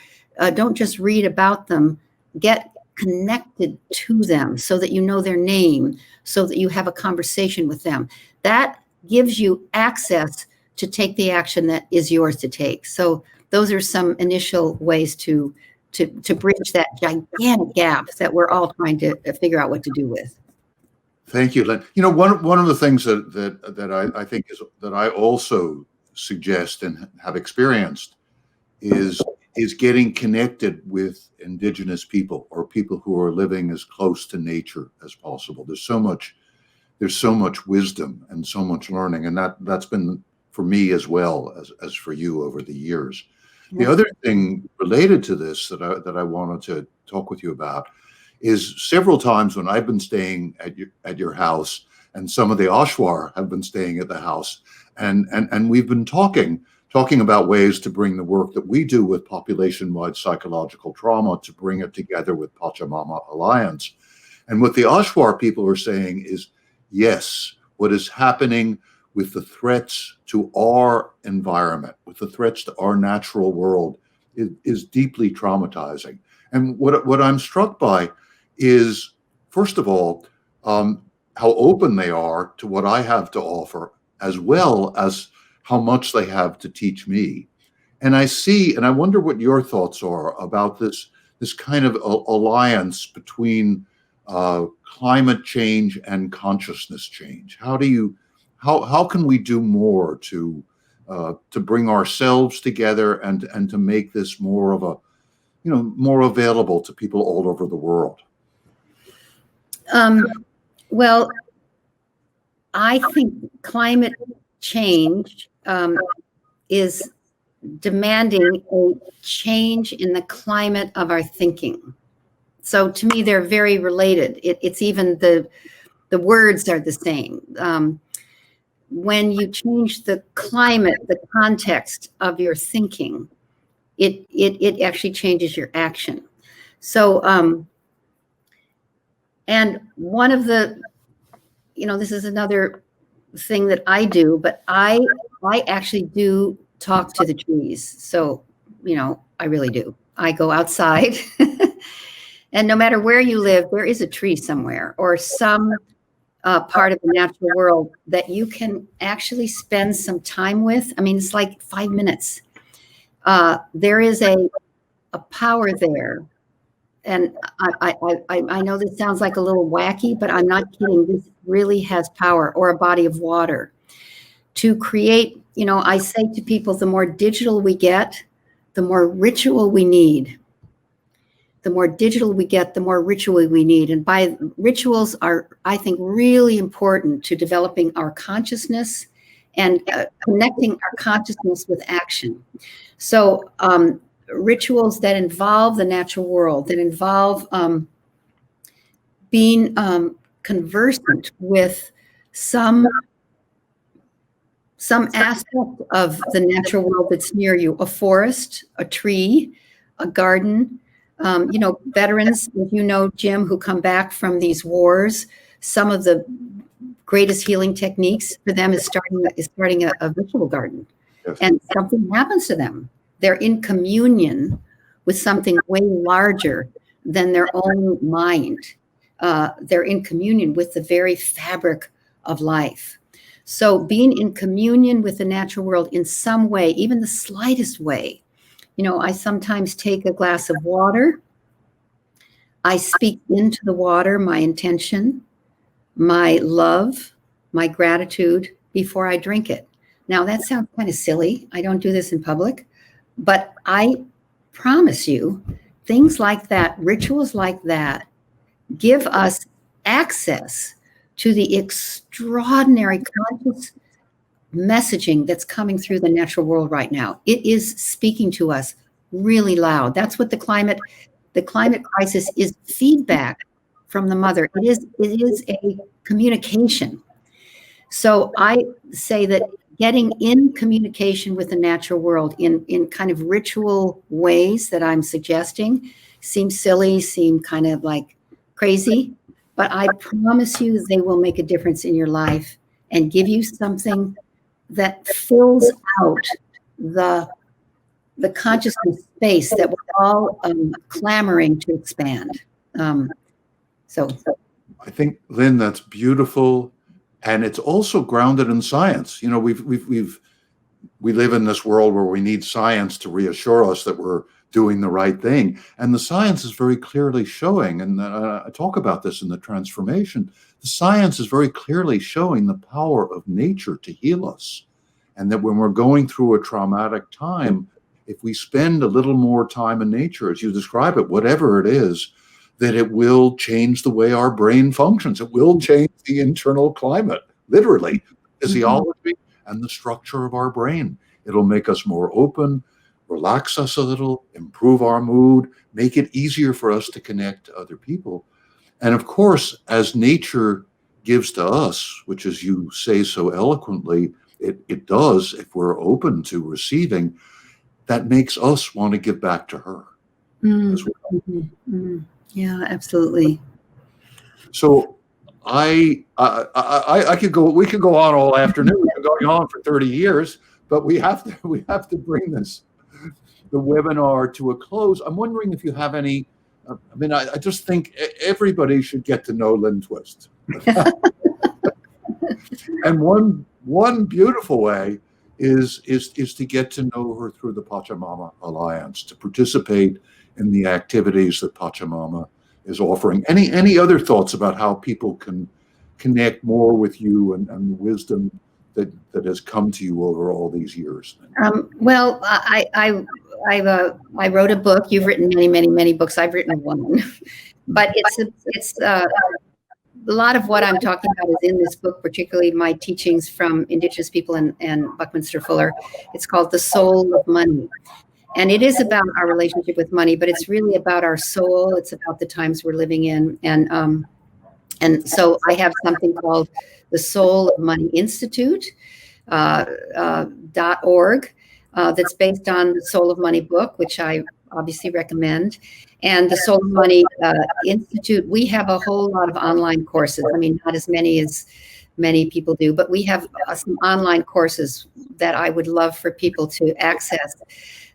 Don't just read about them. Get connected to them so that you know their name, so that you have a conversation with them. That gives you access to take the action that is yours to take. So those are some initial ways to bridge that gigantic gap that we're all trying to figure out what to do with. Thank you, Lynn. One of the things that I think is that I also suggest and have experienced is getting connected with Indigenous people or people who are living as close to nature as possible. There's so much wisdom and so much learning, and that's been for me as well as for you over the years. The other thing related to this that I wanted to talk with you about is several times when I've been staying at your house, and some of the Ashwar have been staying at the house, and we've been talking about ways to bring the work that we do with population-wide psychological trauma to bring it together with Pachamama Alliance. And what the Ashwar people are saying is, yes, what is happening with the threats to our environment, with the threats to our natural world, is deeply traumatizing. And what I'm struck by is, first of all, how open they are to what I have to offer, as well as how much they have to teach me. And I wonder what your thoughts are about this kind of alliance between climate change and consciousness change. How can we do more to bring ourselves together and to make this more of a, more available to people all over the world? Well, I think climate change is demanding a change in the climate of our thinking. So to me, they're very related. It's even the words are the same. When you change the climate, the context of your thinking, it actually changes your action. So, and one of the, this is another thing that I do, but I actually do talk to the trees. So, I really do. I go outside and no matter where you live, there is a tree somewhere or some part of the natural world that you can actually spend some time with. I mean, it's like 5 minutes. there is a power there. And I know this sounds like a little wacky, but I'm not kidding. This really has power, or a body of water to create. I say to people, the more digital we get, the more ritual we need. The more digital we get, the more ritual we need. And by rituals are, I think, really important to developing our consciousness and connecting our consciousness with action. So rituals that involve the natural world, that involve being conversant with some aspect of the natural world that's near you, a forest, a tree, a garden. Veterans, Jim, who come back from these wars, some of the greatest healing techniques for them is starting a vegetable garden. Yes. And something happens to them. They're in communion with something way larger than their own mind. They're in communion with the very fabric of life. So being in communion with the natural world in some way, even the slightest way. I sometimes take a glass of water. I speak into the water my intention, my love, my gratitude before I drink it. Now, that sounds kind of silly. I don't do this in public, but I promise you, things like that, rituals like that, give us access to the extraordinary conscious messaging that's coming through the natural world right now. It is speaking to us really loud. That's what the climate crisis is, feedback from the mother. It is a communication. So I say that getting in communication with the natural world in kind of ritual ways that I'm suggesting seem silly, seem kind of like crazy, but I promise you they will make a difference in your life and give you something that fills out the consciousness space that we're all clamoring to expand. So I think, Lynn, that's beautiful, and it's also grounded in science. We live in this world where we need science to reassure us that we're doing the right thing, and the science is very clearly showing. And I talk about this in the transformation. The science is very clearly showing the power of nature to heal us, and that when we're going through a traumatic time, if we spend a little more time in nature, as you describe it, whatever it is, that it will change the way our brain functions. It will change the internal climate, literally, physiology and the structure of our brain. It'll make us more open, relax us a little, improve our mood, make it easier for us to connect to other people. And of course, as nature gives to us, which, as you say so eloquently, it does, if we're open to receiving, that makes us want to give back to her as well. Mm-hmm. Yeah, absolutely. So I could go. We could go on all afternoon. We've been going on for 30 years, but we have to bring the webinar to a close. I'm wondering if you have any. I just think everybody should get to know Lynne Twist. And one beautiful way is to get to know her through the Pachamama Alliance, to participate in the activities that Pachamama is offering. Any other thoughts about how people can connect more with you and the wisdom that has come to you over all these years? Well, I wrote a book. You've written many books. I've written one, but it's a lot of what I'm talking about is in this book, particularly my teachings from Indigenous people and Buckminster Fuller. It's called The Soul of Money. And it is about our relationship with money, but it's really about our soul. It's about the times we're living in. And so I have something called the Soul of Money Institute, .org, that's based on the Soul of Money book, which I obviously recommend. And the Soul of Money Institute, we have a whole lot of online courses. I mean, not as many as many people do, but we have some online courses that I would love for people to access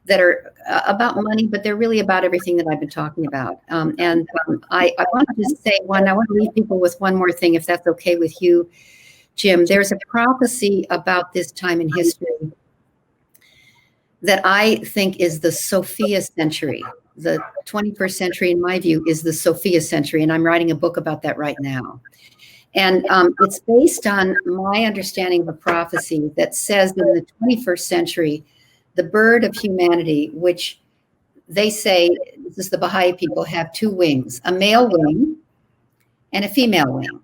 that are about money, but they're really about everything that I've been talking about. I want to just say I want to leave people with one more thing, if that's okay with you, Jim. There's a prophecy about this time in history that I think is the Sophia Century. The 21st century, in my view, is the Sophia Century, and I'm writing a book about that right now. And it's based on my understanding of a prophecy that says in the 21st century, the bird of humanity, which they say, this is the Baha'i people, have two wings, a male wing and a female wing.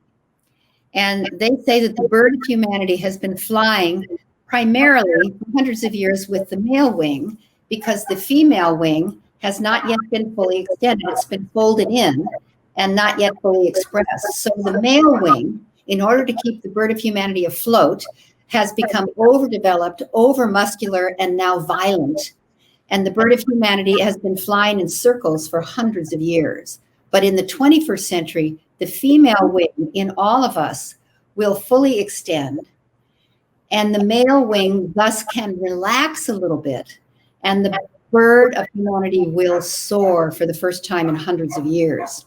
And they say that the bird of humanity has been flying primarily for hundreds of years with the male wing, because the female wing has not yet been fully extended. It's been folded in and not yet fully expressed. So the male wing, in order to keep the bird of humanity afloat, has become overdeveloped, overmuscular, and now violent. And the bird of humanity has been flying in circles for hundreds of years. But in the 21st century, the female wing in all of us will fully extend, and the male wing thus can relax a little bit, and the bird of humanity will soar for the first time in hundreds of years.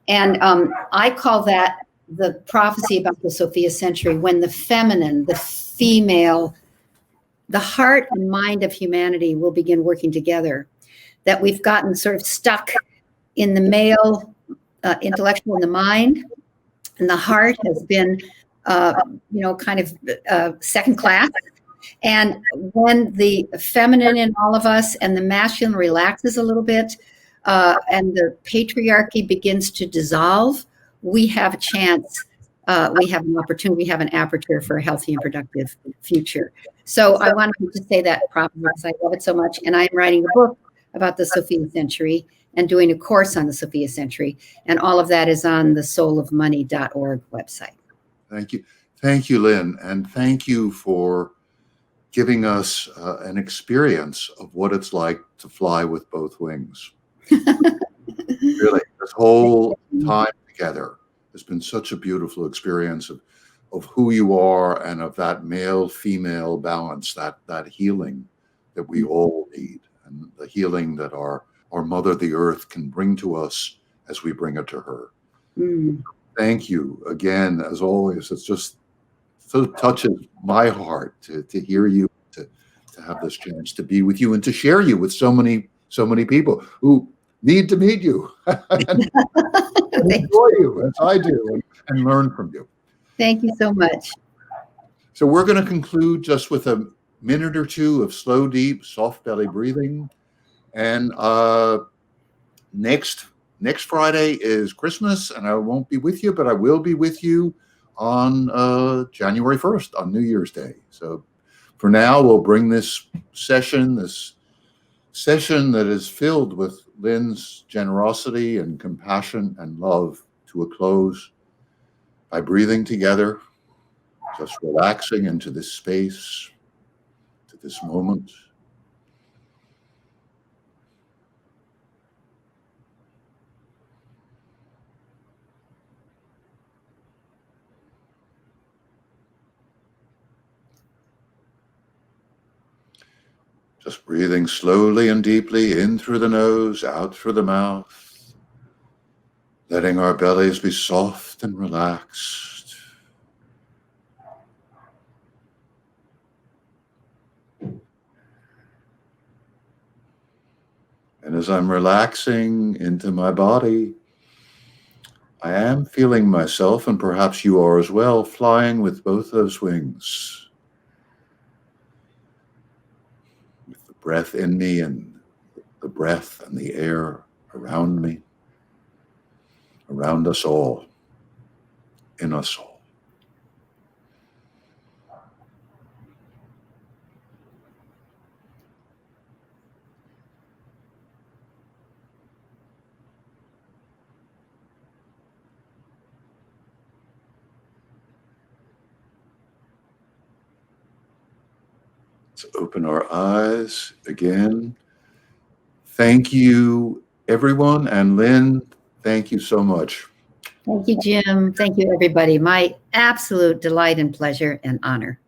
And I call that the prophecy about the Sophia Century, when the feminine, the female, the heart and mind of humanity will begin working together, that we've gotten sort of stuck in the male intellectual in the mind, and the heart has been, kind of second class. And when the feminine in all of us and the masculine relaxes a little bit, and the patriarchy begins to dissolve, we have a chance. We have an opportunity. We have an aperture for a healthy and productive future. So I wanted to say that properly because I love it so much. And I'm writing a book about the Sophia Century and doing a course on the Sophia Century. And all of that is on the soulofmoney.org website. Thank you. Thank you, Lynn. And thank you for giving us an experience of what it's like to fly with both wings. Really, this whole time together has been such a beautiful experience of who you are and of that male-female balance, that healing that we all need, and the healing that our Mother, the Earth, can bring to us as we bring it to her. Mm. Thank you again, as always. It's just so touches my heart to hear you, to have this chance to be with you and to share you with so many people who need to meet you and enjoy you as I do and learn from you. Thank you so much. So we're going to conclude just with a minute or two of slow, deep, soft belly breathing. And next Friday is Christmas, and I won't be with you, but I will be with you on January 1st, on New Year's Day. So for now, we'll bring this session that is filled with Lynn's generosity and compassion and love to a close by breathing together, just relaxing into this space, to this moment. Just breathing slowly and deeply in through the nose, out through the mouth, letting our bellies be soft and relaxed. And as I'm relaxing into my body, I am feeling myself, and perhaps you are as well, flying with both those wings. Breath in me and the breath and the air around me, around us all, in us all. Let's open our eyes again. Thank you, everyone. And Lynn, thank you so much. Thank you, Jim. Thank you, everybody. My absolute delight and pleasure and honor.